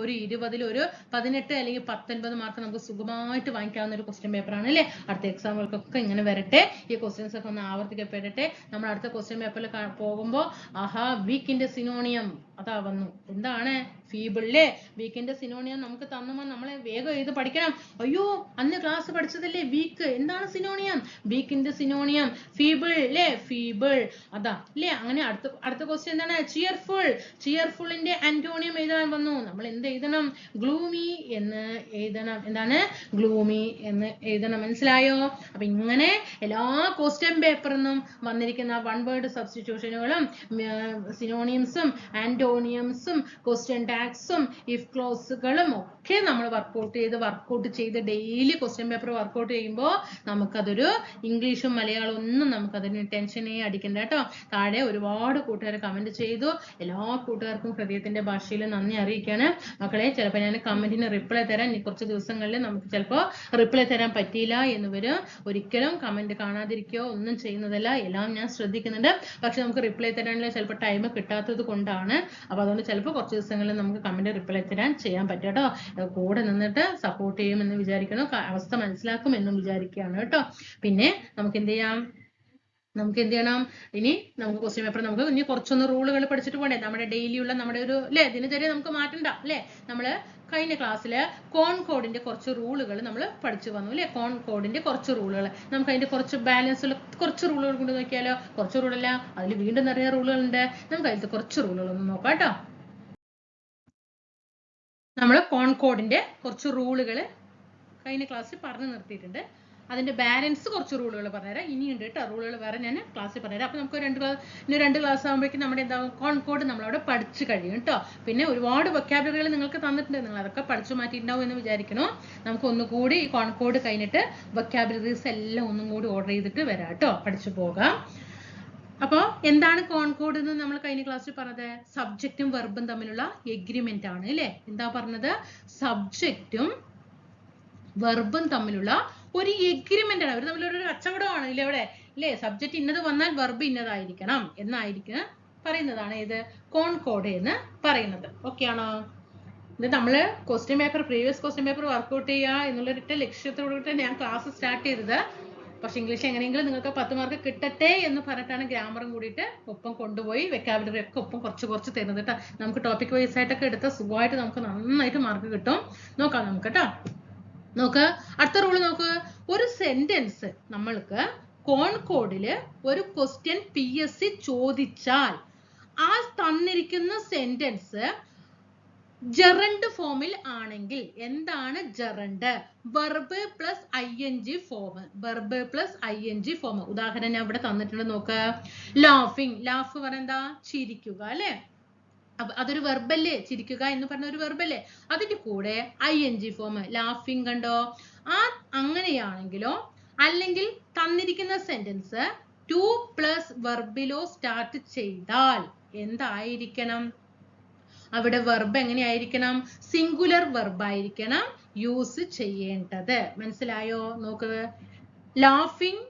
ഒരു 20ൽ ഒരു 18 അല്ലെങ്കിൽ 19 മാർക്ക് നമുക്ക് സുഖമായിട്ട് വാങ്ങിക്കാവുന്ന ഒരു ക്വസ്റ്റ്യൻ പേപ്പറാണ് അല്ലേ. അടുത്ത എക്സാമുകൾക്കൊക്കെ ഇങ്ങനെ വരട്ടെ. ഈ ക്വസ്റ്റ്യൻസ് ഒക്കെ ഒന്ന് ആവർത്തിക്കപ്പെടട്ടെ. നമ്മൾ അടുത്ത ക്വസ്റ്റ്യൻ പേപ്പറിൽ പോകുമ്പോൾ ആഹാ വീക്കിന്റെ സിനോണിയം അതാ വന്നു. എന്താണ്? ഫീബിൾ അല്ലേ. വീക്കിന്റെ സിനോണിയം നമുക്ക് തന്നുമ്പോൾ നമ്മളെ വേഗം ഇത് പഠിക്കണം. അയ്യോ അന്ന് ക്ലാസ് പഠിച്ചതല്ലേ വീക്ക്. എന്താണ് സിനോണിയം? വീക്കിന്റെ സിനോണിയം ഫീബിൾ അല്ലേ. ഫീബിൾ അതാ അല്ലേ. അങ്ങനെ അടുത്ത ക്വസ്റ്റ്യൻ എന്താണ്? ചിയർഫുൾ. ചിയർഫുളിന്റെ ആന്റോണിയം എഴുതാൻ വന്നു. നമ്മൾ എന്ത് എഴുതണം? ഗ്ലൂമി എന്ന് എഴുതണം. എന്താണ്? ഗ്ലൂമി എന്ന് എഴുതണം. മനസ്സിലായോ? അപ്പൊ ഇങ്ങനെ എല്ലാ ക്വസ്റ്റ്യൻ പേപ്പറിൽ നിന്നും വന്നിരിക്കുന്ന വൺ വേർഡ് സബ്സ്റ്റിറ്റ്യൂഷനുകളും സിനോണിയംസും ആന്റോ ആന്റോണിയംസും ക്വസ്റ്റ്യൻ ടാഗ്സും ഇഫ് ക്ലോസുകളും ഒക്കെ നമ്മൾ വർക്കൗട്ട് ചെയ്ത് ഡെയിലി ക്വസ്റ്റ്യൻ പേപ്പർ വർക്കൗട്ട് ചെയ്യുമ്പോൾ നമുക്കതൊരു ഇംഗ്ലീഷും മലയാളവും ഒന്നും നമുക്കതിന് ടെൻഷനേ അടിക്കണ്ട കേട്ടോ. താഴെ ഒരുപാട് കൂട്ടുകാർ കമന്റ് ചെയ്തു. എല്ലാ കൂട്ടുകാർക്കും ഹൃദയത്തിന്റെ ഭാഷയിൽ നന്ദി അറിയിക്കാണ് മക്കളെ. ചിലപ്പോൾ ഞാൻ കമന്റിന് റിപ്ലൈ തരാൻ കുറച്ച് ദിവസങ്ങളിൽ നമുക്ക് ചിലപ്പോൾ റിപ്ലൈ തരാൻ പറ്റിയില്ല എന്ന് വരും. ഒരിക്കലും കമന്റ് കാണാതിരിക്കുകയോ ഒന്നും ചെയ്യുന്നതല്ല, എല്ലാം ഞാൻ ശ്രദ്ധിക്കുന്നുണ്ട്. പക്ഷെ നമുക്ക് റിപ്ലൈ തരാനുള്ള ചിലപ്പോൾ ടൈം കിട്ടാത്തത് കൊണ്ടാണ്. അപ്പൊ അതുകൊണ്ട് ചിലപ്പോൾ കുറച്ച് ദിവസങ്ങളിൽ നമുക്ക് കമന്റ് റിപ്ലൈ ചെയ്യാൻ പറ്റും കേട്ടോ. കൂടെ നിന്നിട്ട് സപ്പോർട്ട് ചെയ്യുമെന്ന് വിചാരിക്കണം, അവസ്ഥ മനസ്സിലാക്കും എന്നും വിചാരിക്കുകയാണ് കേട്ടോ. പിന്നെ നമുക്ക് എന്ത് ചെയ്യണം, ഇനി നമുക്ക് ക്വസ്റ്റ്യൻ പേപ്പർ നമുക്ക് ഇനി കുറച്ചൊന്ന് റൂളുകൾ പഠിച്ചിട്ട് പോകണ്ടേ. നമ്മുടെ ഡെയിലി ഉള്ള നമ്മുടെ ഒരു ദിനചര്യ നമുക്ക് മാറ്റണ്ട അല്ലേ. നമ്മള് കഴിഞ്ഞ ക്ലാസ്സില് കോൺകോഡിന്റെ കുറച്ച് റൂളുകൾ നമ്മൾ പഠിച്ചു വന്നു അല്ലെ. കോൺകോഡിന്റെ കുറച്ച് റൂളുകൾ നമുക്ക് അതിന്റെ കുറച്ച് ബാലൻസ് ഉള്ള കുറച്ച് റൂളുകൾ കൊണ്ട് നോക്കിയാലോ. കുറച്ച് റൂളല്ല, അതിൽ വീണ്ടും നിറയെ റൂളുകളുണ്ട്. നമുക്ക് അതിലത്തെ കുറച്ച് റൂളുകളൊന്ന് നോക്കാം കേട്ടോ. നമ്മൾ കോൺകോഡിന്റെ കുറച്ച് റൂളുകൾ കഴിഞ്ഞ ക്ലാസ്സിൽ പറഞ്ഞു നിർത്തിയിട്ടുണ്ട്. അതിന്റെ ബാലൻസ് കുറച്ച് റൂളുകൾ പറഞ്ഞുതരാം. ഇനിയുണ്ട് കേട്ടോ റൂളുകൾ വേറെ ഞാൻ ക്ലാസ്സിൽ പറഞ്ഞുതരാം. അപ്പൊ നമുക്ക് രണ്ട് ക്ലാസ് ആകുമ്പോഴേക്കും നമ്മുടെ എന്താകും, കോൺകോഡ് നമ്മളവിടെ പഠിച്ചു കഴിയും കേട്ടോ. പിന്നെ ഒരുപാട് വൊക്കാബുലറികൾ നിങ്ങൾക്ക് തന്നിട്ടുണ്ട്, നിങ്ങൾ അതൊക്കെ പഠിച്ചു മാറ്റിയിട്ടുണ്ടാവും എന്ന് വിചാരിക്കണോ. നമുക്ക് ഒന്നുകൂടി ഈ കോൺകോഡ് കഴിഞ്ഞിട്ട് വൊക്കാബുലറീസ് എല്ലാം ഒന്നും കൂടി ഓർഡർ ചെയ്തിട്ട് വരാം കേട്ടോ, പഠിച്ചു പോകാം. അപ്പോൾ എന്താണ് കോൺകോഡ് എന്ന് നമ്മൾ കഴിഞ്ഞ ക്ലാസ്സിൽ പറഞ്ഞത്, സബ്ജക്റ്റും വെർബും തമ്മിലുള്ള എഗ്രിമെന്റ് ആണ് അല്ലേ. എന്താ പറഞ്ഞത്, സബ്ജക്റ്റും വെർബും തമ്മിലുള്ള ഒരു എഗ്രിമെന്റ് ആണ്. അവർ തമ്മിലൊരു കച്ചവടമാണ് ഇല്ലേ അവിടെ അല്ലേ. സബ്ജക്റ്റ് ഇന്നത് വന്നാൽ വെർബ് ഇന്നതായിരിക്കണം എന്നായിരിക്കും പറയുന്നതാണ് ഇത് കോൺകോഡ് എന്ന് പറയുന്നത്. ഓക്കെ ആണോ. ഇത് നമ്മള് പ്രീവിയസ് ക്വസ്റ്റ്യൻ പേപ്പർ വർക്ക്ഔട്ട് ചെയ്യുക എന്നുള്ളൊരു ലക്ഷ്യത്തോടുകൂടി ഞാൻ ക്ലാസ് സ്റ്റാർട്ട് ചെയ്തത്. പക്ഷെ ഇംഗ്ലീഷ് എങ്ങനെയെങ്കിലും നിങ്ങൾക്ക് 10 മാർക്ക് കിട്ടട്ടെ എന്ന് പറഞ്ഞിട്ടാണ് ഗ്രാമറും കൂടിയിട്ട് ഒപ്പം കൊണ്ടുപോയി വെക്കാബുലറി ഒക്കെ ഒപ്പം കുറച്ച് തരുന്നത് കേട്ടോ. നമുക്ക് ടോപ്പിക് വൈസ് ആയിട്ടൊക്കെ എടുത്ത സുഖമായിട്ട് നമുക്ക് നന്നായിട്ട് മാർക്ക് കിട്ടും. നോക്കാം നമുക്ക് കേട്ടോ. നോക്ക് അടുത്ത റൂള് നോക്ക്. ഒരു സെന്റൻസ് നമ്മൾക്ക് കോൺകോഡില് ഒരു ക്വസ്റ്റ്യൻ PSC ചോദിച്ചാൽ ആ തന്നിരിക്കുന്ന സെന്റൻസ് ജെറണ്ട് ഫോമിൽ ആണെങ്കിൽ എന്താണ് gerund, verb plus ING form. Verb plus ING form. ഉദാഹരണം ഞാൻ ഇവിടെ തന്നിട്ടുണ്ട് നോക്ക്. ലാഫിങ്, ലാഫ് പറഞ്ഞെന്താ ചിരിക്കുക അല്ലെ. അതൊരു വെർബല്ലേ, ചിരിക്കുക എന്ന് പറഞ്ഞ ഒരു വെർബല്ലേ. അതിന്റെ കൂടെ ING ഫോം ലാഫിങ് കണ്ടോ. അങ്ങനെയാണെങ്കിലോ അല്ലെങ്കിൽ തന്നിരിക്കുന്ന സെന്റൻസ് 2+ വെർബിലോ സ്റ്റാർട്ട് ചെയ്താൽ എന്തായിരിക്കണം, അവിടെ വെർബ് എങ്ങനെയായിരിക്കണം, സിംഗുലർ വെർബ് ആയിരിക്കണം യൂസ് ചെയ്യേണ്ടത്. മനസ്സിലായോ. നോക്ക് ലാഫിങ്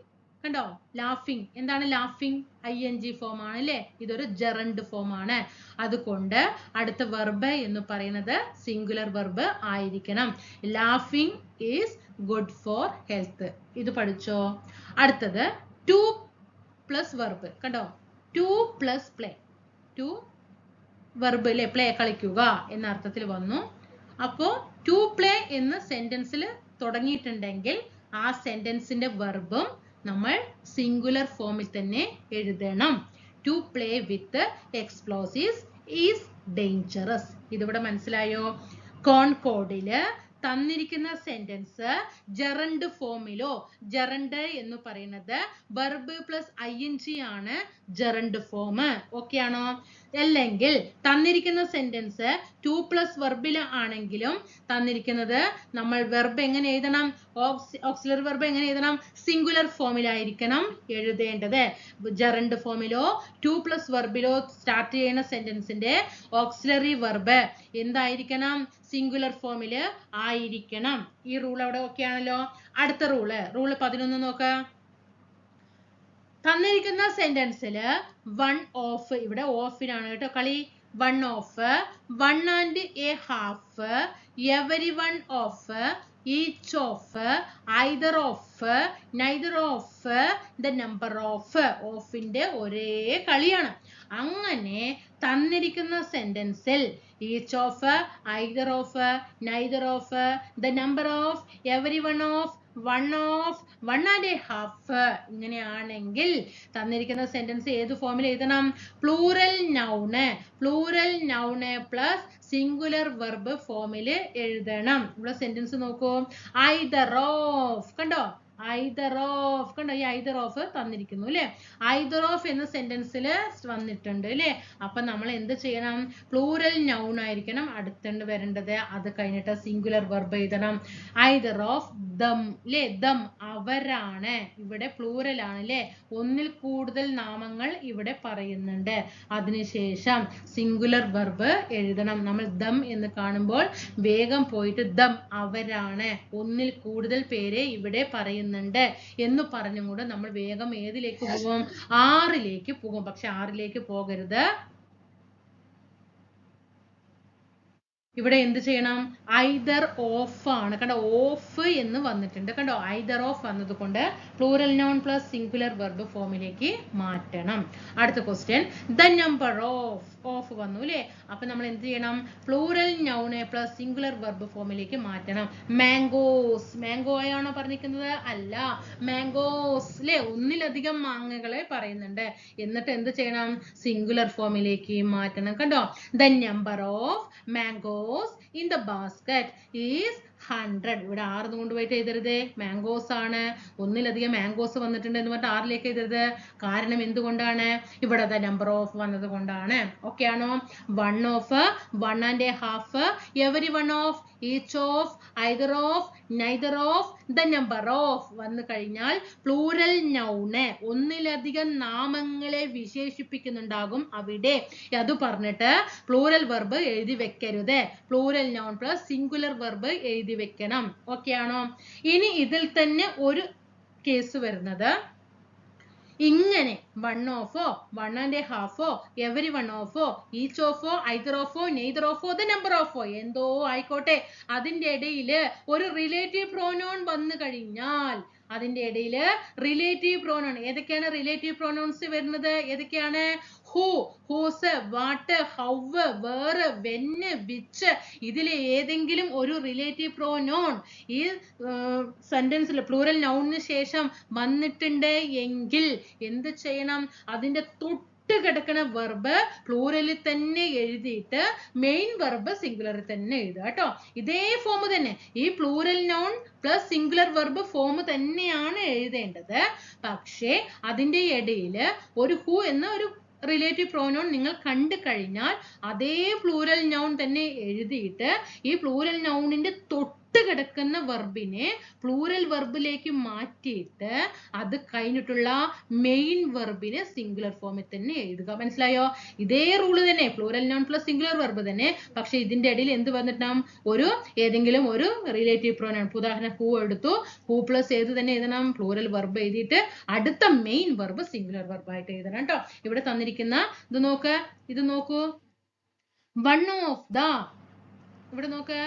കണ്ടോ. ലാഫിങ് എന്താണ്, ലാഫിങ് ING ഫോം ആണ് അല്ലേ. ഇതൊരു ജെറണ്ട് ഫോം ആണ്. അതുകൊണ്ട് അടുത്ത വെർബ് എന്ന് പറയുന്നത് സിംഗുലർ വെർബ് ആയിരിക്കണം. ലാഫിങ് ഈസ് ഗുഡ് ഫോർ ഹെൽത്ത്. ഇത് പഠിച്ചോ. അടുത്തത് 2+ വെർബ് കണ്ടോ. 2+ പ്ലേ. 2 വെർബ് അല്ലേ, പ്ലേ കളിക്കുക എന്ന അർത്ഥത്തിൽ വന്നു. അപ്പോ 2 പ്ലേ എന്ന സെന്റൻസിൽ തുടങ്ങിയിട്ടുണ്ടെങ്കിൽ ആ സെന്റൻസിന്റെ വെർബും നമ്മൾ സിംഗുലർ ഫോമിൽ തന്നെ എഴുതണം. To play with explosives is dangerous. ഇതിവിടെ മനസ്സിലായോ. കോൺകോഡില് തന്നിരിക്കുന്ന സെന്റൻസ് ജെറണ്ട് ഫോമിലോ, ജെറണ്ട് എന്ന് പറയുന്നത് വെർബ് പ്ലസ് ING ആണ് ജെറണ്ട് ഫോം. ഓക്കെ ആണോ. അല്ലെങ്കിൽ തന്നിരിക്കുന്ന സെന്റൻസ് 2+ വെർബിൽ ആണെങ്കിലും തന്നിരിക്കുന്നത് നമ്മൾ വെർബ് എങ്ങനെ എഴുതണം, ഓക്സിലറി വെർബ് എങ്ങനെ എഴുതണം, സിംഗുലർ ഫോമിലായിരിക്കണം എഴുതേണ്ടത്. ജെറണ്ട് ഫോമിലോ 2+ വെർബിലോ സ്റ്റാർട്ട് ചെയ്യുന്ന സെന്റൻസിന്റെ ഓക്സിലറി വെർബ് എന്തായിരിക്കണം, സിംഗുലർ ഫോമില് ആയിരിക്കണം. ഈ റൂൾ അവിടെ ഓക്കെ ആണല്ലോ. അടുത്ത റൂള് 11 നോക്ക്. തന്നിരിക്കുന്ന സെന്റൻസില് 1 ഓഫ്, ഇവിടെ ഓഫിനാണ് കേട്ടോ കളി. 1 of, 1 and a half, everyone of, each of, either of, neither of, the number of. ഓഫിന്റെ ഒരേ കളിയാണ്. അങ്ങനെ തന്നിരിക്കുന്ന സെന്റൻസിൽ each of, either of, neither of, the number of, everyone of, 1 of, 1 and a half ഇങ്ങനെയാണെങ്കിൽ തന്നിരിക്കുന്ന സെന്റൻസ് ഏത് ഫോമിൽ എഴുതണം, plural noun plus singular verb ഫോമിൽ എഴുതണം. ഇവിടെ സെന്റൻസ് നോക്കൂ. either ഓഫ് കണ്ടോ, either of കണ്ടോ ഈ either of തന്നിരിക്കുന്നു അല്ലേ either of എന്ന സെന്റൻസിൽ വന്നിട്ടുണ്ട് അല്ലേ അപ്പൊ നമ്മൾ എന്ത് ചെയ്യണം പ്ലൂറൽ നൗൺ ആയിരിക്കണം അടുത്തുണ്ട് വരേണ്ടത് അത് കഴിഞ്ഞിട്ട് സിംഗുലർ വെർബ് എഴുതണം either of them അല്ലേ them അവരാണ് ഇവിടെ പ്ലൂറൽ ആണ് അല്ലേ ഒന്നിൽ കൂടുതൽ നാമങ്ങൾ ഇവിടെ പറയുന്നുണ്ട് അതിനുശേഷം സിംഗുലർ വെർബ് എഴുതണം നമ്മൾ them എന്ന് കാണുമ്പോൾ വേഗം പോയിട്ട് them അവരാണ് ഒന്നിൽ കൂടുതൽ പേരെ ഇവിടെ പറയുന്നുണ്ട് എന്ന് പറഞ്ഞും കൂടെ നമ്മൾ വേഗം ഏതിലേക്ക് പോകും 6ലേക്ക് പോകും പക്ഷെ 6ലേക്ക് പോകരുത് ഇവിടെ എന്ത് ചെയ്യണം either of ആണ് കണ്ടോ ഓഫ് എന്ന് വന്നിട്ടുണ്ട് കണ്ടോ either of വന്നതുകൊണ്ട് plural noun plus singular verb ഫോമിലേക്ക് മാറ്റണം അടുത്ത ക്വസ്റ്റ്യൻ the number of വന്നു അല്ലേ അപ്പൊ നമ്മൾ എന്ത് ചെയ്യണം plural noun plus singular verb ഫോമിലേക്ക് മാറ്റണം മാംഗോസ് മാംഗോ ആണോ പറഞ്ഞിരിക്കുന്നത് അല്ല മാംഗോസ് അല്ലേ ഒന്നിലധികം മാങ്ങകളെ പറയുന്നുണ്ട് എന്നിട്ട് എന്ത് ചെയ്യണം സിംഗുലർ ഫോമിലേക്ക് മാറ്റണം കണ്ടോ the number of mangoes in the basket is 100 ഇവിടെ 6 കൊണ്ടുപോയിട്ട് എഴുതരുത് മാംഗോസ് ആണ് ഒന്നിലധികം മാംഗോസ് വന്നിട്ടുണ്ട് എന്ന് പറഞ്ഞിട്ട് 6ലേക്ക് എഴുതരുത് കാരണം എന്തുകൊണ്ടാണ് ഇവിടെ the number of വന്നത് കൊണ്ടാണ് ഓക്കെ ആണോ 1 of 1 and a half every one of each of either of neither of the number of വന്നു കഴിഞ്ഞാൽ പ്ലൂറൽ നൗണ് ഒന്നിലധികം നാമങ്ങളെ വിശേഷിപ്പിക്കുന്നുണ്ടാകും അവിടെ അത് പറഞ്ഞിട്ട് പ്ലൂറൽ വെർബ് എഴുതി വെക്കരുത് plural noun plus singular verb എഴുതി വെക്കണം ഓക്കെ ആണോ ഇനി ഇതിൽ തന്നെ ഒരു കേസ് വരുന്നത് ഇങ്ങനെ 1 of 1 and a half every one of each of either of neither of the number of എന്തോ ആയിക്കോട്ടെ അതിന്റെ ഇടയിൽ ഒരു റിലേറ്റീവ് പ്രോനൗൺ വന്നു കഴിഞ്ഞാൽ അതിന്റെ ഇടയിൽ റിലേറ്റീവ് പ്രോനൗൺ ഏതൊക്കെയാണ് റിലേറ്റീവ് പ്രോനൗൺസ് വരുന്നത് ഏതൊക്കെയാണ് who whose what how where when which ഇതിലെ ഏതെങ്കിലും ഒരു റിലേറ്റീവ് പ്രോനൗൺ ഈ സെന്റൻസിൽ പ്ലൂറൽ നൗണിന് ശേഷം വന്നിട്ടുണ്ട് എങ്കിൽ എന്ത് ചെയ്യണം അതിന്റെ കിടക്കുന്ന വെർബ് പ്ലൂറലിൽ തന്നെ എഴുതിയിട്ട് മെയിൻ വെർബ് സിംഗുലറിൽ തന്നെ എഴുതുക കേട്ടോ ഇതേ ഫോം തന്നെ ഈ plural noun plus singular verb form തന്നെയാണ് എഴുതേണ്ടത് പക്ഷേ അതിന്റെ ഇടയിൽ ഒരു ഹു എന്ന ഒരു റിലേറ്റീവ് പ്രോനൗൺ നിങ്ങൾ കണ്ടു കഴിഞ്ഞാൽ അതേ പ്ലൂറൽ നൗൺ തന്നെ എഴുതിയിട്ട് ഈ പ്ലൂറൽ നൗണിന്റെ കിടക്കുന്ന വെർബിനെ പ്ലൂറൽ വെർബിലേക്ക് മാറ്റിയിട്ട് അത് കഴിഞ്ഞിട്ടുള്ള മെയിൻ വെർബിനെ സിംഗുലർ ഫോമിൽ തന്നെ എഴുതുക മനസ്സിലായോ ഇതേ റൂള് തന്നെ plural noun plus singular verb തന്നെ പക്ഷെ ഇതിന്റെ ഇടയിൽ എന്ത് വന്നിട്ടാം ഒരു ഏതെങ്കിലും ഒരു റിലേറ്റീവ് പ്രോനൗൺ ഉദാഹരണം ഹൂ എടുത്തു ഹൂ പ്ലസ് ഏത് തന്നെ എഴുതണം പ്ലൂറൽ വെർബ് എഴുതിയിട്ട് അടുത്ത മെയിൻ വെർബ് സിംഗുലർ വെർബായിട്ട് എഴുതണം കേട്ടോ ഇവിടെ തന്നിരിക്കുന്ന ഇത് നോക്കൂ വൺ ഓഫ് ദ ഇവിടെ നോക്ക്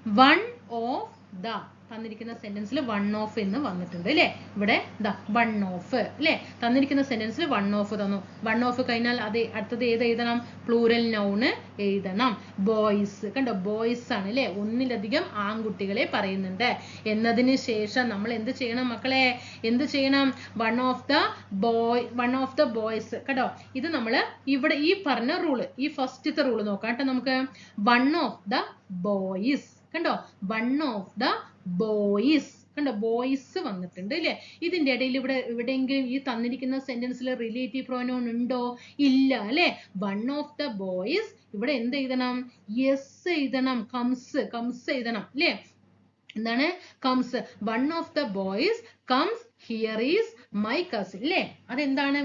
one of the തന്നിരിക്കുന്ന സെന്റൻസിൽ വൺ ഓഫ് എന്ന് വന്നിട്ടുണ്ട് അല്ലേ ഇവിടെ വൺ ഓഫ് അല്ലേ തന്നിരിക്കുന്ന സെന്റൻസിൽ വൺ ഓഫ് തന്നു വൺ ഓഫ് കഴിഞ്ഞാൽ അത് അടുത്തത് ഏത് എഴുതണം പ്ലൂറൽ നൗണ് എഴുതണം ബോയ്സ് കണ്ടോ ബോയ്സ് ആണ് അല്ലേ ഒന്നിലധികം ആൺകുട്ടികളെ പറയുന്നുണ്ട് എന്നതിന് ശേഷം നമ്മൾ എന്ത് ചെയ്യണം മക്കളെ എന്ത് ചെയ്യണം വൺ ഓഫ് ദ ബോയ്സ് കേട്ടോ ഇത് നമ്മൾ ഇവിടെ ഈ പറഞ്ഞ റൂള് ഈ ഫസ്റ്റത്തെ റൂള് നോക്കാം കേട്ടോ നമുക്ക് വൺ ഓഫ് ദ ബോയ്സ് കണ്ടോ വൺ ഓഫ് ദ ബോയ്സ് കണ്ടോ ബോയ്സ് വന്നിട്ടുണ്ട് അല്ലേ ഇതിന്റെ ഇടയിൽ എവിടെയെങ്കിലും ഈ തന്നിരിക്കുന്ന സെന്റൻസിൽ റിലേറ്റീവ് പ്രോനൗൺ ഉണ്ടോ ഇല്ല അല്ലെ വൺ ഓഫ് ദ ബോയ്സ് ഇവിടെ എന്ത് എഴുതണം യെസ് എഴുതണം കംസ് എഴുതണം അല്ലേ എന്താണ് comes one of the boys comes here is my cousin അല്ലേ അതെന്താണ്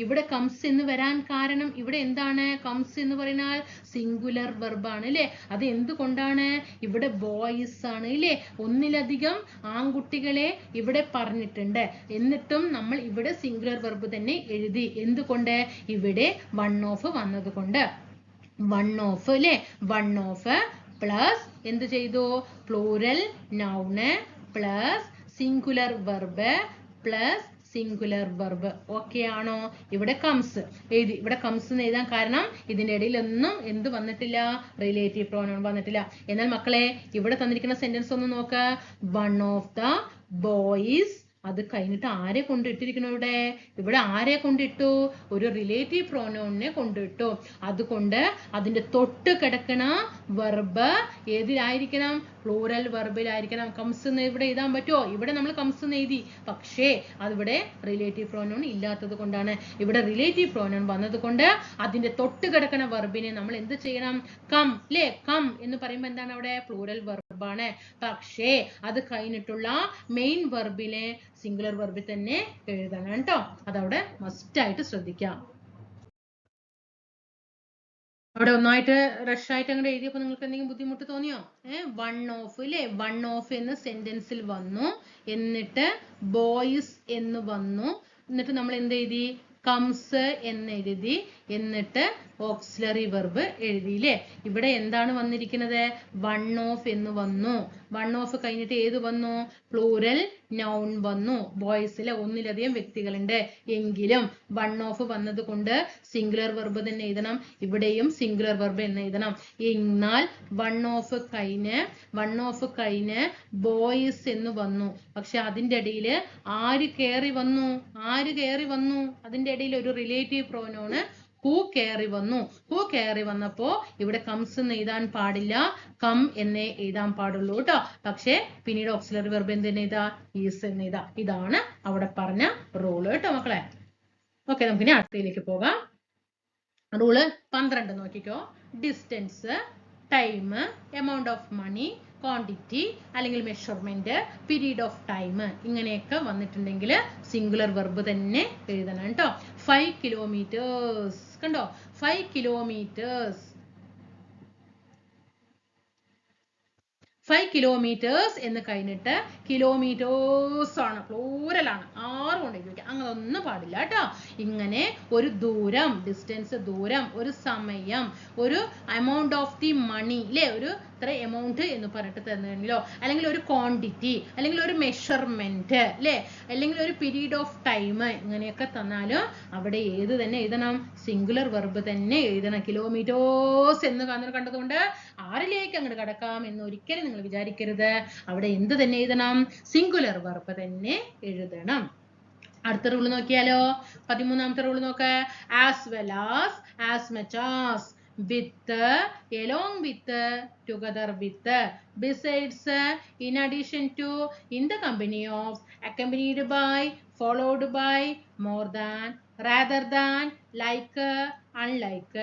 ഇവിടെ കംസ് എന്ന് വരാൻ കാരണം ഇവിടെ എന്താണ് കംസ് എന്ന് പറഞ്ഞാൽ സിംഗുലർ വെർബാണ് അല്ലേ അത് എന്തുകൊണ്ടാണ് ഇവിടെ ബോയ്സ് ആണ് അല്ലേ ഒന്നിലധികം ആൺകുട്ടികളെ ഇവിടെ പറഞ്ഞിട്ടുണ്ട് എന്നിട്ടും നമ്മൾ ഇവിടെ സിംഗുലർ വെർബ് തന്നെ എഴുതി എന്തുകൊണ്ട് ഇവിടെ വൺ ഓഫ് വന്നത് കൊണ്ട് വൺ ഓഫ് അല്ലേ വൺ ഓഫ് പ്ലസ് എന്ത് ചെയ്തു plural noun plus singular verb plus singular verb okay ആണോ ഇവിടെ കംസ് എഴുതി ഇവിടെ കംസ് എന്ന് എഴുതാൻ കാരണം ഇതിന്റെ ഇടയിൽ ഒന്നും എന്ത് വന്നിട്ടില്ല റിലേറ്റീവ് പ്രോനൗൺ വന്നിട്ടില്ല എന്നാൽ മക്കളെ ഇവിടെ തന്നിരിക്കുന്ന സെന്റൻസ് ഒന്ന് നോക്ക് വൺ ഓഫ് ദ ബോയ്സ് അത് കഴിഞ്ഞിട്ട് ആരെ കൊണ്ടിട്ടിരിക്കുന്നു ഇവിടെ ആരെ കൊണ്ടിട്ടു ഒരു റിലേറ്റീവ് പ്രോനൗണിനെ കൊണ്ടിട്ടു അതുകൊണ്ട് അതിന്റെ തൊട്ട് കിടക്കണ വെർബ് ഏതിലായിരിക്കണം പ്ലൂറൽ വെർബിലായിരിക്കണം. കംസ് എന്ന് ഇവിടെ എഴുതാൻ പറ്റുമോ? ഇവിടെ നമ്മൾ കംസ് എന്ന് എഴുതി, പക്ഷേ അതിവിടെ റിലേറ്റീവ് പ്രോനൗൺ ഇല്ലാത്തത് കൊണ്ടാണ്. ഇവിടെ റിലേറ്റീവ് പ്രോനൗൺ വന്നത് കൊണ്ട് അതിന്റെ തൊട്ട് കിടക്കുന്ന വെർബിനെ നമ്മൾ എന്ത് ചെയ്യണം? കം, അല്ലേ? കം എന്ന് പറയുമ്പോൾ എന്താണ് അവിടെ? പ്ലൂറൽ വെർബാണ്. പക്ഷേ അത് കഴിഞ്ഞിട്ടുള്ള മെയിൻ വെർബിനെ സിംഗുലർ വെർബിൽ തന്നെ എഴുതണം കേട്ടോ. അതവിടെ മസ്റ്റ് ആയിട്ട് ശ്രദ്ധിക്കാം. അവിടെ ഒന്നായിട്ട് റഷ് ആയിട്ട് അങ്ങോട്ട് എഴുതിയപ്പോൾ നിങ്ങൾക്ക് എന്തെങ്കിലും ബുദ്ധിമുട്ട് തോന്നിയോ? വൺ ഓഫ്, അല്ലേ? വൺ ഓഫ് എന്ന് സെന്റൻസിൽ വന്നു, എന്നിട്ട് ബോയ്സ് എന്ന് വന്നു, എന്നിട്ട് നമ്മൾ എന്ത് എഴുതി? കംസ് എന്ന് എഴുതി, എന്നിട്ട് ഓക്സിലറി വെർബ് എഴുതിയില്ലേ? ഇവിടെ എന്താണ് വന്നിരിക്കുന്നത്? വൺ ഓഫ് എന്ന് വന്നു. വൺ ഓഫ് കഴിഞ്ഞിട്ട് ഏത് വന്നു? പ്ലൂറൽ നൗൺ വന്നു. ബോയ്സിലെ ഒന്നിലധികം വ്യക്തികളുണ്ട് എങ്കിലും വൺ ഓഫ് വന്നത് കൊണ്ട് സിംഗുലർ വെർബ് തന്നെ എഴുതണം. ഇവിടെയും സിംഗുലർ വെർബ് എന്ന് എഴുതണം. എന്നാൽ വൺ ഓഫ് കഴിഞ്ഞ് ബോയ്സ് എന്ന് വന്നു. പക്ഷെ അതിൻ്റെ ഇടയിൽ ആര് കയറി വന്നു? അതിൻ്റെ ഇടയിൽ ഒരു റിലേറ്റീവ് പ്രോനോണ് ഹൂ കയറി വന്നു. ഹൂ കയറി വന്നപ്പോ ഇവിടെ കംസ് എന്ന് എഴുതാൻ പാടില്ല, കം എന്നേ എഴുതാൻ പാടുള്ളൂ കേട്ടോ. പക്ഷെ പിന്നീട് ഓക്സിലറി വെർബ് എന്ത് തന്നെ എഴുതാ? ഈസ് എന്ന് എഴുതാ. ഇതാണ് അവിടെ പറഞ്ഞ റൂള് കേട്ടോ മക്കളെ. ഓക്കെ, നമുക്കിനി അടുത്തയിലേക്ക് പോകാം. റൂള് 12 നോക്കിക്കോ. Distance, time, amount of money, quantity അല്ലെങ്കിൽ മെഷർമെന്റ്, പീരീഡ് ഓഫ് ടൈം, ഇങ്ങനെയൊക്കെ വന്നിട്ടുണ്ടെങ്കിൽ സിംഗുലർ വെർബ് തന്നെ എഴുതണം കേട്ടോ. 5 കിലോമീറ്റേഴ്സ് കണ്ടോ? 5 കിലോമീറ്റേഴ്സ്. 5 കിലോമീറ്റേഴ്സ് എന്ന് കഴിഞ്ഞിട്ട് കിലോമീറ്റേഴ്സ് ആണ്, പ്ലൂറൽ ആണ്, 6 കൊണ്ട് ഉപയോഗിക്കാം. അങ്ങനെ ഒന്നും പാടില്ല കേട്ടോ. ഇങ്ങനെ ഒരു ദൂരം, ഡിസ്റ്റൻസ് ദൂരം, ഒരു സമയം, ഒരു എമൗണ്ട് ഓഫ് ദി മണി, അല്ലേ? ഒരു ഇത്ര എമൗണ്ട് എന്ന് പറഞ്ഞിട്ട് തന്നെയാണെങ്കിലോ, അല്ലെങ്കിൽ ഒരു ക്വാണ്ടിറ്റി, അല്ലെങ്കിൽ ഒരു മെഷർമെന്റ്, അല്ലേ? അല്ലെങ്കിൽ ഒരു പീരീഡ് ഓഫ് ടൈം, ഇങ്ങനെയൊക്കെ തന്നാലും അവിടെ ഏത് തന്നെ എഴുതണം? സിംഗുലർ വെർബ് തന്നെ എഴുതണം. കിലോമീറ്റേഴ്സ് എന്ന് കണ്ടതുകൊണ്ട് ആരിലേക്ക് അങ്ങോട്ട് കടക്കാം എന്ന് ഒരിക്കലും നിങ്ങൾ വിചാരിക്കരുത്. അവിടെ എന്ത് തന്നെ എഴുതണം? സിംഗുലർ വെർബ് തന്നെ എഴുതണം. അടുത്ത റൂൾ നോക്കിയാലോ? 13ാമത്തെ റൂൾ നോക്ക. As well as much as, with, along with, together with, besides, in addition to, in the company of, accompanied by, followed by, more than, rather than, like, unlike,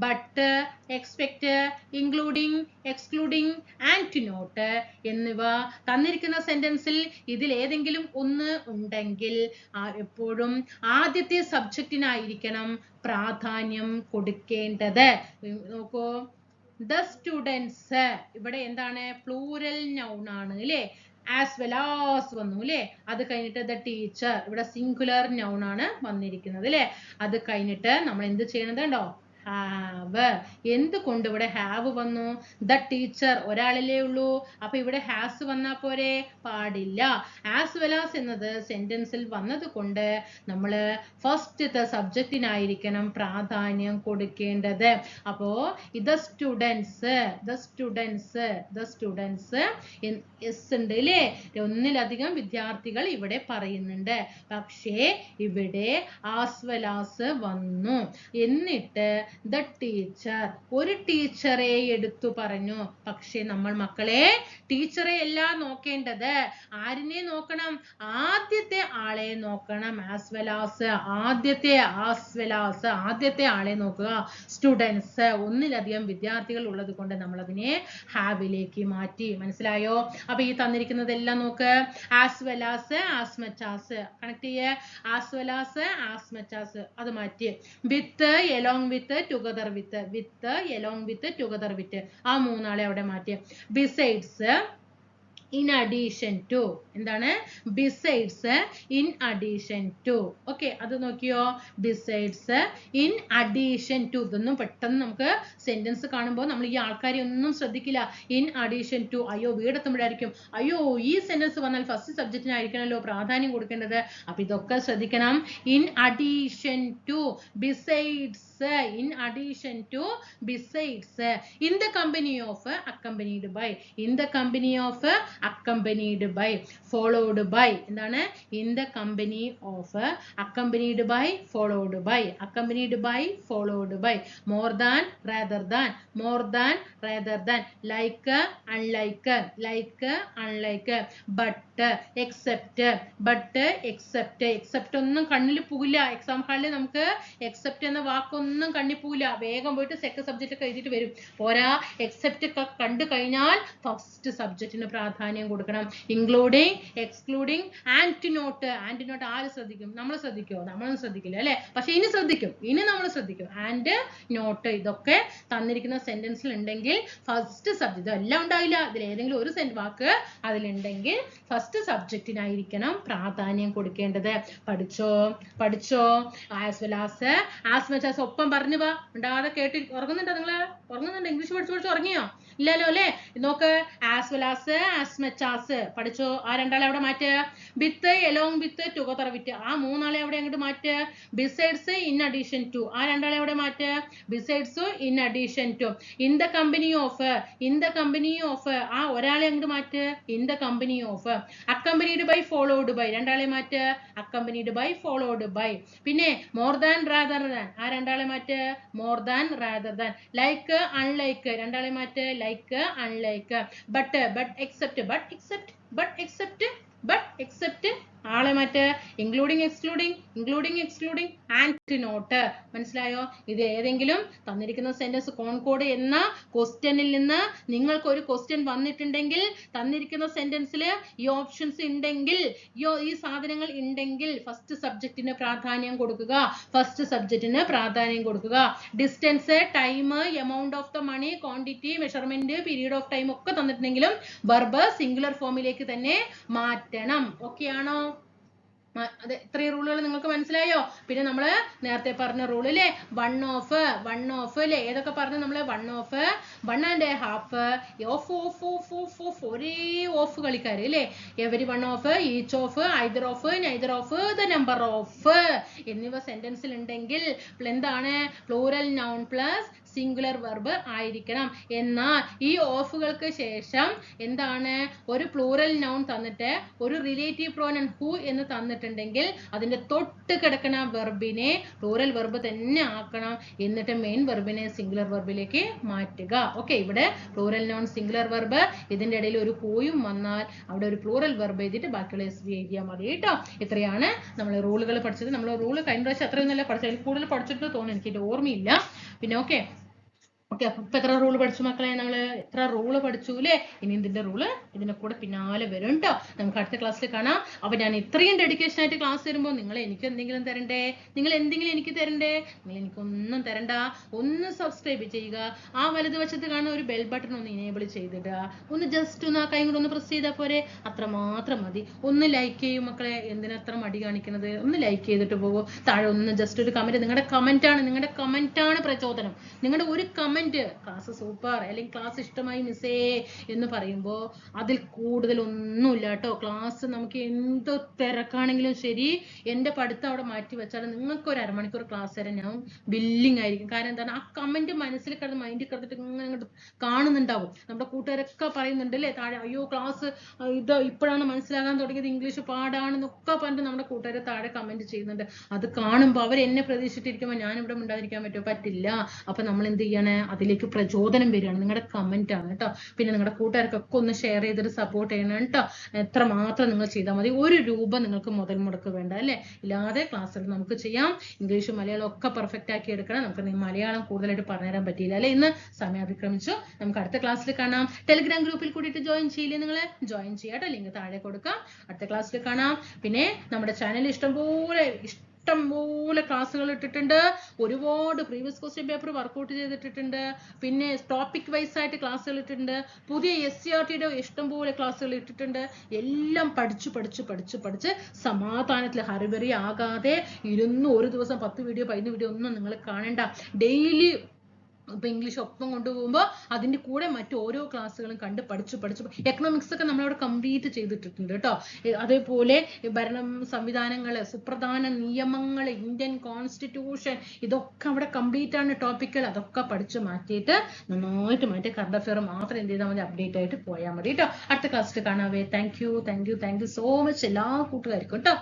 but, expect, including, excluding, and not എന്നിവ തന്നിരിക്കുന്ന സെന്റൻസിൽ ഇതിൽ ഏതെങ്കിലും ഒന്ന് ഉണ്ടെങ്കിൽ എപ്പോഴും ആദ്യത്തെ സബ്ജക്റ്റിനായിരിക്കണം പ്രാധാന്യം കൊടുക്കേണ്ടത്. നോക്കൂ, ദ സ്റ്റുഡൻസ് ഇവിടെ എന്താണ്? പ്ലൂറൽ നൗൺ ആണ് അല്ലേ? ആസ് വെൽ ആസ് വന്നു അല്ലേ? അത് കഴിഞ്ഞിട്ട് ദ ടീച്ചർ, ഇവിടെ സിംഗുലർ നൗൺ ആണ് വന്നിരിക്കുന്നത് അല്ലേ? അത് കഴിഞ്ഞിട്ട് നമ്മൾ എന്ത് ചെയ്യണത് ഉണ്ടോ? ഹാവ്. എന്തുകൊണ്ട് ഇവിടെ ഹാവ് വന്നു? ദ ടീച്ചർ ഒരാളല്ലേ ഉള്ളൂ, അപ്പൊ ഇവിടെ ഹാസ് വന്നാ പോരെ? പാടില്ല. ആസ് വെൽ ആസ് എന്നത് സെന്റൻസിൽ വന്നത് കൊണ്ട് നമ്മൾ ഫസ്റ്റത്തെ സബ്ജക്റ്റിനായിരിക്കണം പ്രാധാന്യം കൊടുക്കേണ്ടത്. അപ്പോ ദ സ്റ്റുഡൻസ് എസ് ഉണ്ട് അല്ലേ? ഒന്നിലധികം വിദ്യാർത്ഥികൾ ഇവിടെ പറയുന്നുണ്ട്. പക്ഷേ ഇവിടെ ആസ് വെൽ ആസ് വന്നു. എന്നിട്ട് ദ ടീച്ചർ, ഒരു ടീച്ചറെ എടുത്തു പറഞ്ഞു. പക്ഷെ നമ്മൾ മക്കളെ ടീച്ചറെ അല്ല നോക്കേണ്ടത്. ആരിനെ നോക്കണം? ആദ്യത്തെ ആളെ നോക്കണം. ആസ് വെൽ ആസ്, ആദ്യത്തെ ആളെ നോക്കുക. സ്റ്റുഡൻസ് ഒന്നിലധികം വിദ്യാർത്ഥികൾ ഉള്ളത് കൊണ്ട് നമ്മൾ അതിനെ ഹാവിലേക്ക് മാറ്റി. മനസ്സിലായോ? അപ്പൊ ഈ തന്നിരിക്കുന്നതെല്ലാം നോക്ക്. As well as, as much as connect ചെയ്യേ. As well as, as much as അത് മാറ്റി. With, along with, together with, along with, together with, ആ മൂന്നാളെ അവിടെ മാറ്റി. ബിസൈഡ്സ്, in addition to, എന്താണ്? besides, in addition to. Okay, അത് നോക്കിയോ? besides, in addition to. ഇതൊന്നും പെട്ടെന്ന് നമുക്ക് സെന്റൻസ് കാണുമ്പോൾ നമ്മൾ ഈ ആൾക്കാരെ ഒന്നും ശ്രദ്ധിക്കില്ല. in addition to, അയ്യോ വീടെത്തുമ്പോഴായിരിക്കും അയ്യോ ഈ സെന്റൻസ് വന്നാൽ ഫസ്റ്റ് സബ്ജക്റ്റിനായിരിക്കണല്ലോ പ്രാധാന്യം കൊടുക്കേണ്ടത്. അപ്പൊ ഇതൊക്കെ ശ്രദ്ധിക്കണം. in addition to, besides in addition to, besides, in the company of, accompanied by, in the company of, accompanied by, followed by, എന്താണ് in the company of, accompanied by, followed by, accompanied by, followed by, more than, rather than, more than, rather than, like, unlike, like, unlike, but, except, but, except, except ഒന്നും കണ്ണിൽ പോകില്ല. എക്സാം ഹാളിൽ നമുക്ക് except എന്ന വാക്കൊന്നും കണ്ണിൽ പോകില്ല. വേഗം പോയിട്ട് സെക്കൻഡ് സബ്ജക്റ്റ് ഒക്കെ എഴുതിയിട്ട് വരും. പോരാ, എക്സെപ്റ്റ് ഒക്കെ കണ്ടു കഴിഞ്ഞാൽ ഫസ്റ്റ് സബ്ജക്റ്റിന് പ്രാധാന്യം കൊടുക്കണം. Including, excluding, and not. And not ആര് ശ്രദ്ധിക്കും? നമ്മൾ ശ്രദ്ധിക്കുമോ? നമ്മളൊന്നും ശ്രദ്ധിക്കില്ല അല്ലെ? പക്ഷെ ഇനി ശ്രദ്ധിക്കും, ഇനി നമ്മൾ ശ്രദ്ധിക്കും. ആൻഡ് നോട്ട് ഇതൊക്കെ തന്നിരിക്കുന്ന സെന്റൻസിൽ ഉണ്ടെങ്കിൽ ഫസ്റ്റ് സബ്ജക്റ്റ്, ഇതെല്ലാം ഉണ്ടാവില്ല, ഇതിൽ ഏതെങ്കിലും ഒരു വാക്ക് അതിലുണ്ടെങ്കിൽ ഫസ്റ്റ് സബ്ജക്റ്റിനായിരിക്കണം പ്രാധാന്യം കൊടുക്കേണ്ടത്. പഠിച്ചോ, പഠിച്ചോ. As well as, as much as ഒപ്പം പറഞ്ഞു വാ. ഉണ്ടാതെ കേട്ടി ഉറങ്ങുന്നുണ്ടോ നിങ്ങള്? ഉറങ്ങുന്നുണ്ടോ? ഇംഗ്ലീഷ് പഠിച്ചു പഠിച്ചു ഉറങ്ങിയോ? ഇല്ലല്ലോ അല്ലേ? നോക്ക്, as well as, as much as പഠിച്ചോ. ആ രണ്ടാളെ അവിടെ മാറ്റുക. വിത്ത്, എലോങ് വിത്ത്, ടുഗദർ വിത്ത്, ആ മൂന്നാളെ അവിടെ അങ്ങോട്ട് മാറ്റുക. ബിസൈഡ്സ്, ഇൻ അഡീഷൻ ടു, ആ രണ്ടാളെ അവിടെ മാറ്റുക. Besides, in addition to. In the company of, in the company of, ആ ഒരാളെ അങ്ങോട്ട് മാറ്റുക. In the company of. Accompanied by, followed by, രണ്ടാളെ മാറ്റുക. Accompanied by, followed by. പിന്നെ മോർ ദാൻ, റാദർ ദാൻ, ആ രണ്ടാളെ മാറ്റുക. More than, rather than. Like, unlike, രണ്ടാളെ മാറ്റുക. Like, unlike. But, but except, but except, but except, but except, ആളെ മാറ്റുക. Including, excluding, including, excluding, and not. മനസ്സിലായോ? ഇത് ഏതെങ്കിലും തന്നിരിക്കുന്ന സെന്റൻസ് കോൺകോഡ് എന്ന ക്വസ്റ്റ്യനിൽ നിന്ന് നിങ്ങൾക്ക് ഒരു ക്വസ്റ്റ്യൻ വന്നിട്ടുണ്ടെങ്കിൽ, തന്നിരിക്കുന്ന സെന്റൻസിൽ ഈ ഓപ്ഷൻസ് ഉണ്ടെങ്കിൽ, ഈ സാധനങ്ങൾ ഉണ്ടെങ്കിൽ ഫസ്റ്റ് സബ്ജക്റ്റിന് പ്രാധാന്യം കൊടുക്കുക. ഫസ്റ്റ് സബ്ജക്റ്റിന് പ്രാധാന്യം കൊടുക്കുക. Distance, time, amount of the money, quantity, measurement, period of time ഒക്കെ തന്നിട്ടുണ്ടെങ്കിലും വെർബ് സിംഗുലർ ഫോമിലേക്ക് തന്നെ മാറ്റണം. ഓക്കെ ആണോ? അതെ, ഇത്രയും റൂളുകൾ നിങ്ങൾക്ക് മനസ്സിലായോ? പിന്നെ നമ്മള് നേരത്തെ പറഞ്ഞ റൂൾ അല്ലേ, വൺ ഓഫ്, വൺ ഓഫ് അല്ലേ? ഏതൊക്കെ പറഞ്ഞു നമ്മള്? One of, one and half, of, of, of, of, of, ഒരേ ഓഫ് കളിക്കാര് അല്ലേ? Every one of, each of, either of, neither of, the number of എന്നിവ സെന്റൻസിൽ ഉണ്ടെങ്കിൽ എന്താണ്? Plural noun plus singular verb ആയിരിക്കണം. എന്നാൽ ഈ ഓഫുകൾക്ക് ശേഷം എന്താണ്? ഒരു പ്ലൂറൽ നൗൺ തന്നിട്ട് ഒരു റിലേറ്റീവ് പ്രോനൗൺ ഹു എന്ന് തന്നിട്ടുണ്ടെങ്കിൽ അതിന്റെ തൊട്ട് കിടക്കുന്ന വെർബിനെ പ്ലൂറൽ വെർബ് തന്നെ ആക്കണം. എന്നിട്ട് മെയിൻ വെർബിനെ സിംഗുലർ വെർബിലേക്ക് മാറ്റുക. ഓക്കെ, ഇവിടെ പ്ലൂറൽ നൗൺ സിംഗുലർ വെർബ്, ഇതിന്റെ ഇടയിൽ ഒരു ഹൂയും വന്നാൽ അവിടെ ഒരു പ്ലൂറൽ വെർബ് എഴുതിയിട്ട് ബാക്കിയുള്ള എസ് ബി എഴുതിയാൽ മതി കേട്ടോ. ഇത്രയാണ് നമ്മൾ റൂളുകൾ പഠിച്ചത്. നമ്മൾ റൂള് കഴിഞ്ഞ പ്രാവശ്യം അത്രയൊന്നുമല്ല പഠിച്ചത്, അതിൽ കൂടുതൽ പഠിച്ചിട്ട് തോന്നുന്നു, എനിക്ക് ഓർമ്മയില്ല. പിന്നെ ഓക്കെ, ഓക്കെ, അപ്പൊ എത്ര റൂള് പഠിച്ചു മക്കളെ? നമ്മള് എത്ര റൂള് പഠിച്ചു അല്ലേ? ഇനി ഇതിന്റെ റൂള് ഇതിന്റെ കൂടെ പിന്നാലെ വരും കേട്ടോ. നമുക്ക് അടുത്ത ക്ലാസ്സിൽ കാണാം. അപ്പൊ ഞാൻ ഇത്രയും ഡെഡിക്കേഷൻ ആയിട്ട് ക്ലാസ് തരുമ്പോൾ നിങ്ങൾ എനിക്ക് എന്തെങ്കിലും തരണ്ടേ? നിങ്ങൾ എന്തെങ്കിലും എനിക്ക് തരണ്ടേ? നിങ്ങൾ എനിക്കൊന്നും തരണ്ട. ഒന്ന് സബ്സ്ക്രൈബ് ചെയ്യുക. ആ വലതുവശത്ത് കാണുന്ന ഒരു ബെൽ ബട്ടൺ ഒന്ന് ഇനേബിൾ ചെയ്തിടുക. ഒന്ന് ജസ്റ്റ് ഒന്ന് ആ കൈ കൂടെ ഒന്ന് പ്രസ് ചെയ്താൽ പോരെ, അത്രമാത്രം മതി. ഒന്ന് ലൈക്ക് ചെയ്യും മക്കളെ. എന്തിനത്ര മടി കാണിക്കുന്നത്? ഒന്ന് ലൈക്ക് ചെയ്തിട്ട് പോകും. താഴെ ഒന്ന് ജസ്റ്റ് ഒരു കമന്റ്, നിങ്ങളുടെ കമന്റ് ആണ് പ്രചോദനം. നിങ്ങളുടെ ഒരു കമന്റ്, ക്ലാസ് സൂപ്പർ അല്ലെങ്കിൽ ക്ലാസ് ഇഷ്ടമായി മിസ്സേ എന്ന് പറയുമ്പോൾ അതിൽ കൂടുതൽ ഒന്നുമില്ല കേട്ടോ. ക്ലാസ് നമുക്ക് എന്ത് തിരക്കാണെങ്കിലും ശരി, എന്റെ പഠിത്തം അവിടെ മാറ്റി വെച്ചാൽ നിങ്ങൾക്ക് ഒരു അരമണിക്കൂർ ക്ലാസ് തരാൻ ഞാൻ ബില്ലിംഗ് ആയിരിക്കും. കാരണം എന്താണ്? ആ കമന്റ് മനസ്സിൽ കിടന്ന് മൈൻഡിൽ കിടന്നിട്ട് ഇങ്ങനെ കാണുന്നുണ്ടാവും. നമ്മുടെ കൂട്ടുകാരൊക്കെ പറയുന്നുണ്ട് അല്ലേ താഴെ, അയ്യോ ക്ലാസ് ഇത് ഇപ്പോഴാണ് മനസ്സിലാകാൻ തുടങ്ങിയത്, ഇംഗ്ലീഷ് പാടാണെന്നൊക്കെ പറഞ്ഞിട്ട് നമ്മുടെ കൂട്ടുകാരെ താഴെ കമന്റ് ചെയ്യുന്നുണ്ട്. അത് കാണുമ്പോൾ അവർ എന്നെ പ്രതീക്ഷിച്ചിരിക്കുമ്പോൾ ഞാൻ ഇവിടെ ഉണ്ടാതിരിക്കാൻ പറ്റുമോ? പറ്റില്ല. അപ്പൊ നമ്മൾ എന്ത് ചെയ്യണേ? അതിലേക്ക് പ്രചോദനം വരികയാണ്, നിങ്ങളുടെ കമന്റ് ആണ് കേട്ടോ. പിന്നെ നിങ്ങളുടെ കൂട്ടുകാർക്കൊക്കെ ഒന്ന് ഷെയർ ചെയ്തിട്ട് സപ്പോർട്ട് ചെയ്യണം കേട്ടോ. എത്ര മാത്രം നിങ്ങൾ ചെയ്താൽ മതി. ഒരു രൂപ നിങ്ങൾക്ക് മുതൽ മുടക്ക് വേണ്ട അല്ലേ? ഇല്ലാതെ ക്ലാസ്സുകൾ നമുക്ക് ചെയ്യാം. ഇംഗ്ലീഷ് മലയാളം ഒക്കെ പെർഫെക്റ്റ് ആക്കി എടുക്കണം. നമുക്ക് മലയാളം കൂടുതലായിട്ട് പറഞ്ഞുതരാൻ പറ്റിയില്ല അല്ലെ? ഇന്ന് സമയം അതിക്രമിച്ചു. നമുക്ക് അടുത്ത ക്ലാസ്സിൽ കാണാം. ടെലിഗ്രാം ഗ്രൂപ്പിൽ കൂടിയിട്ട് ജോയിൻ ചെയ്യില്ലേ? നിങ്ങൾ ജോയിൻ ചെയ്യാട്ടോ, ലിങ്ക് താഴെ കൊടുക്കാം. അടുത്ത ക്ലാസ്സിൽ കാണാം. പിന്നെ നമ്മുടെ ചാനൽ ഇഷ്ടംപോലെ ക്ലാസ്സുകൾ ഇട്ടിട്ടുണ്ട്. ഒരുപാട് പ്രീവിയസ് ക്വസ്റ്റ്യൻ പേപ്പർ വർക്ക്ഔട്ട് ചെയ്തിട്ടിട്ടുണ്ട്. പിന്നെ ടോപ്പിക് വൈസ് ആയിട്ട് ക്ലാസ്സുകൾ ഇട്ടിട്ടുണ്ട്. പുതിയ SCRTയുടെ ഇഷ്ടംപോലെ ക്ലാസ്സുകൾ ഇട്ടിട്ടുണ്ട്. എല്ലാം പഠിച്ച് സമാധാനത്തിൽ ഹറിബറി ആകാതെ ഇരുന്ന് ഒരു ദിവസം 10 വീഡിയോ 15 വീഡിയോ ഒന്നും നിങ്ങൾ കാണണ്ട. ഡെയിലി ഇപ്പൊ ഇംഗ്ലീഷ് ഒപ്പം കൊണ്ടുപോകുമ്പോൾ അതിന്റെ കൂടെ മറ്റു ഓരോ ക്ലാസ്സുകളും കണ്ട് പഠിച്ചു എക്കണോമിക്സ് ഒക്കെ നമ്മളവിടെ കംപ്ലീറ്റ് ചെയ്തിട്ടിട്ടുണ്ട് കേട്ടോ. അതേപോലെ ഭരണം സംവിധാനങ്ങള്, സുപ്രധാന നിയമങ്ങൾ, ഇന്ത്യൻ കോൺസ്റ്റിറ്റ്യൂഷൻ, ഇതൊക്കെ അവിടെ കംപ്ലീറ്റ് ആണ് ടോപ്പിക്കുകൾ. അതൊക്കെ പഠിച്ചു മാറ്റിയിട്ട് നന്നായിട്ട് മാറ്റി കറണ്ട് അഫെയർ മാത്രം എന്ത് ചെയ്താൽ മതി, അപ്ഡേറ്റ് ആയിട്ട് പോയാൽ മതി കേട്ടോ. അടുത്ത ക്ലാസ്സിൽ കാണാവേ. താങ്ക് യു സോ മച്ച് എല്ലാ കൂട്ടുകാർക്കും കേട്ടോ.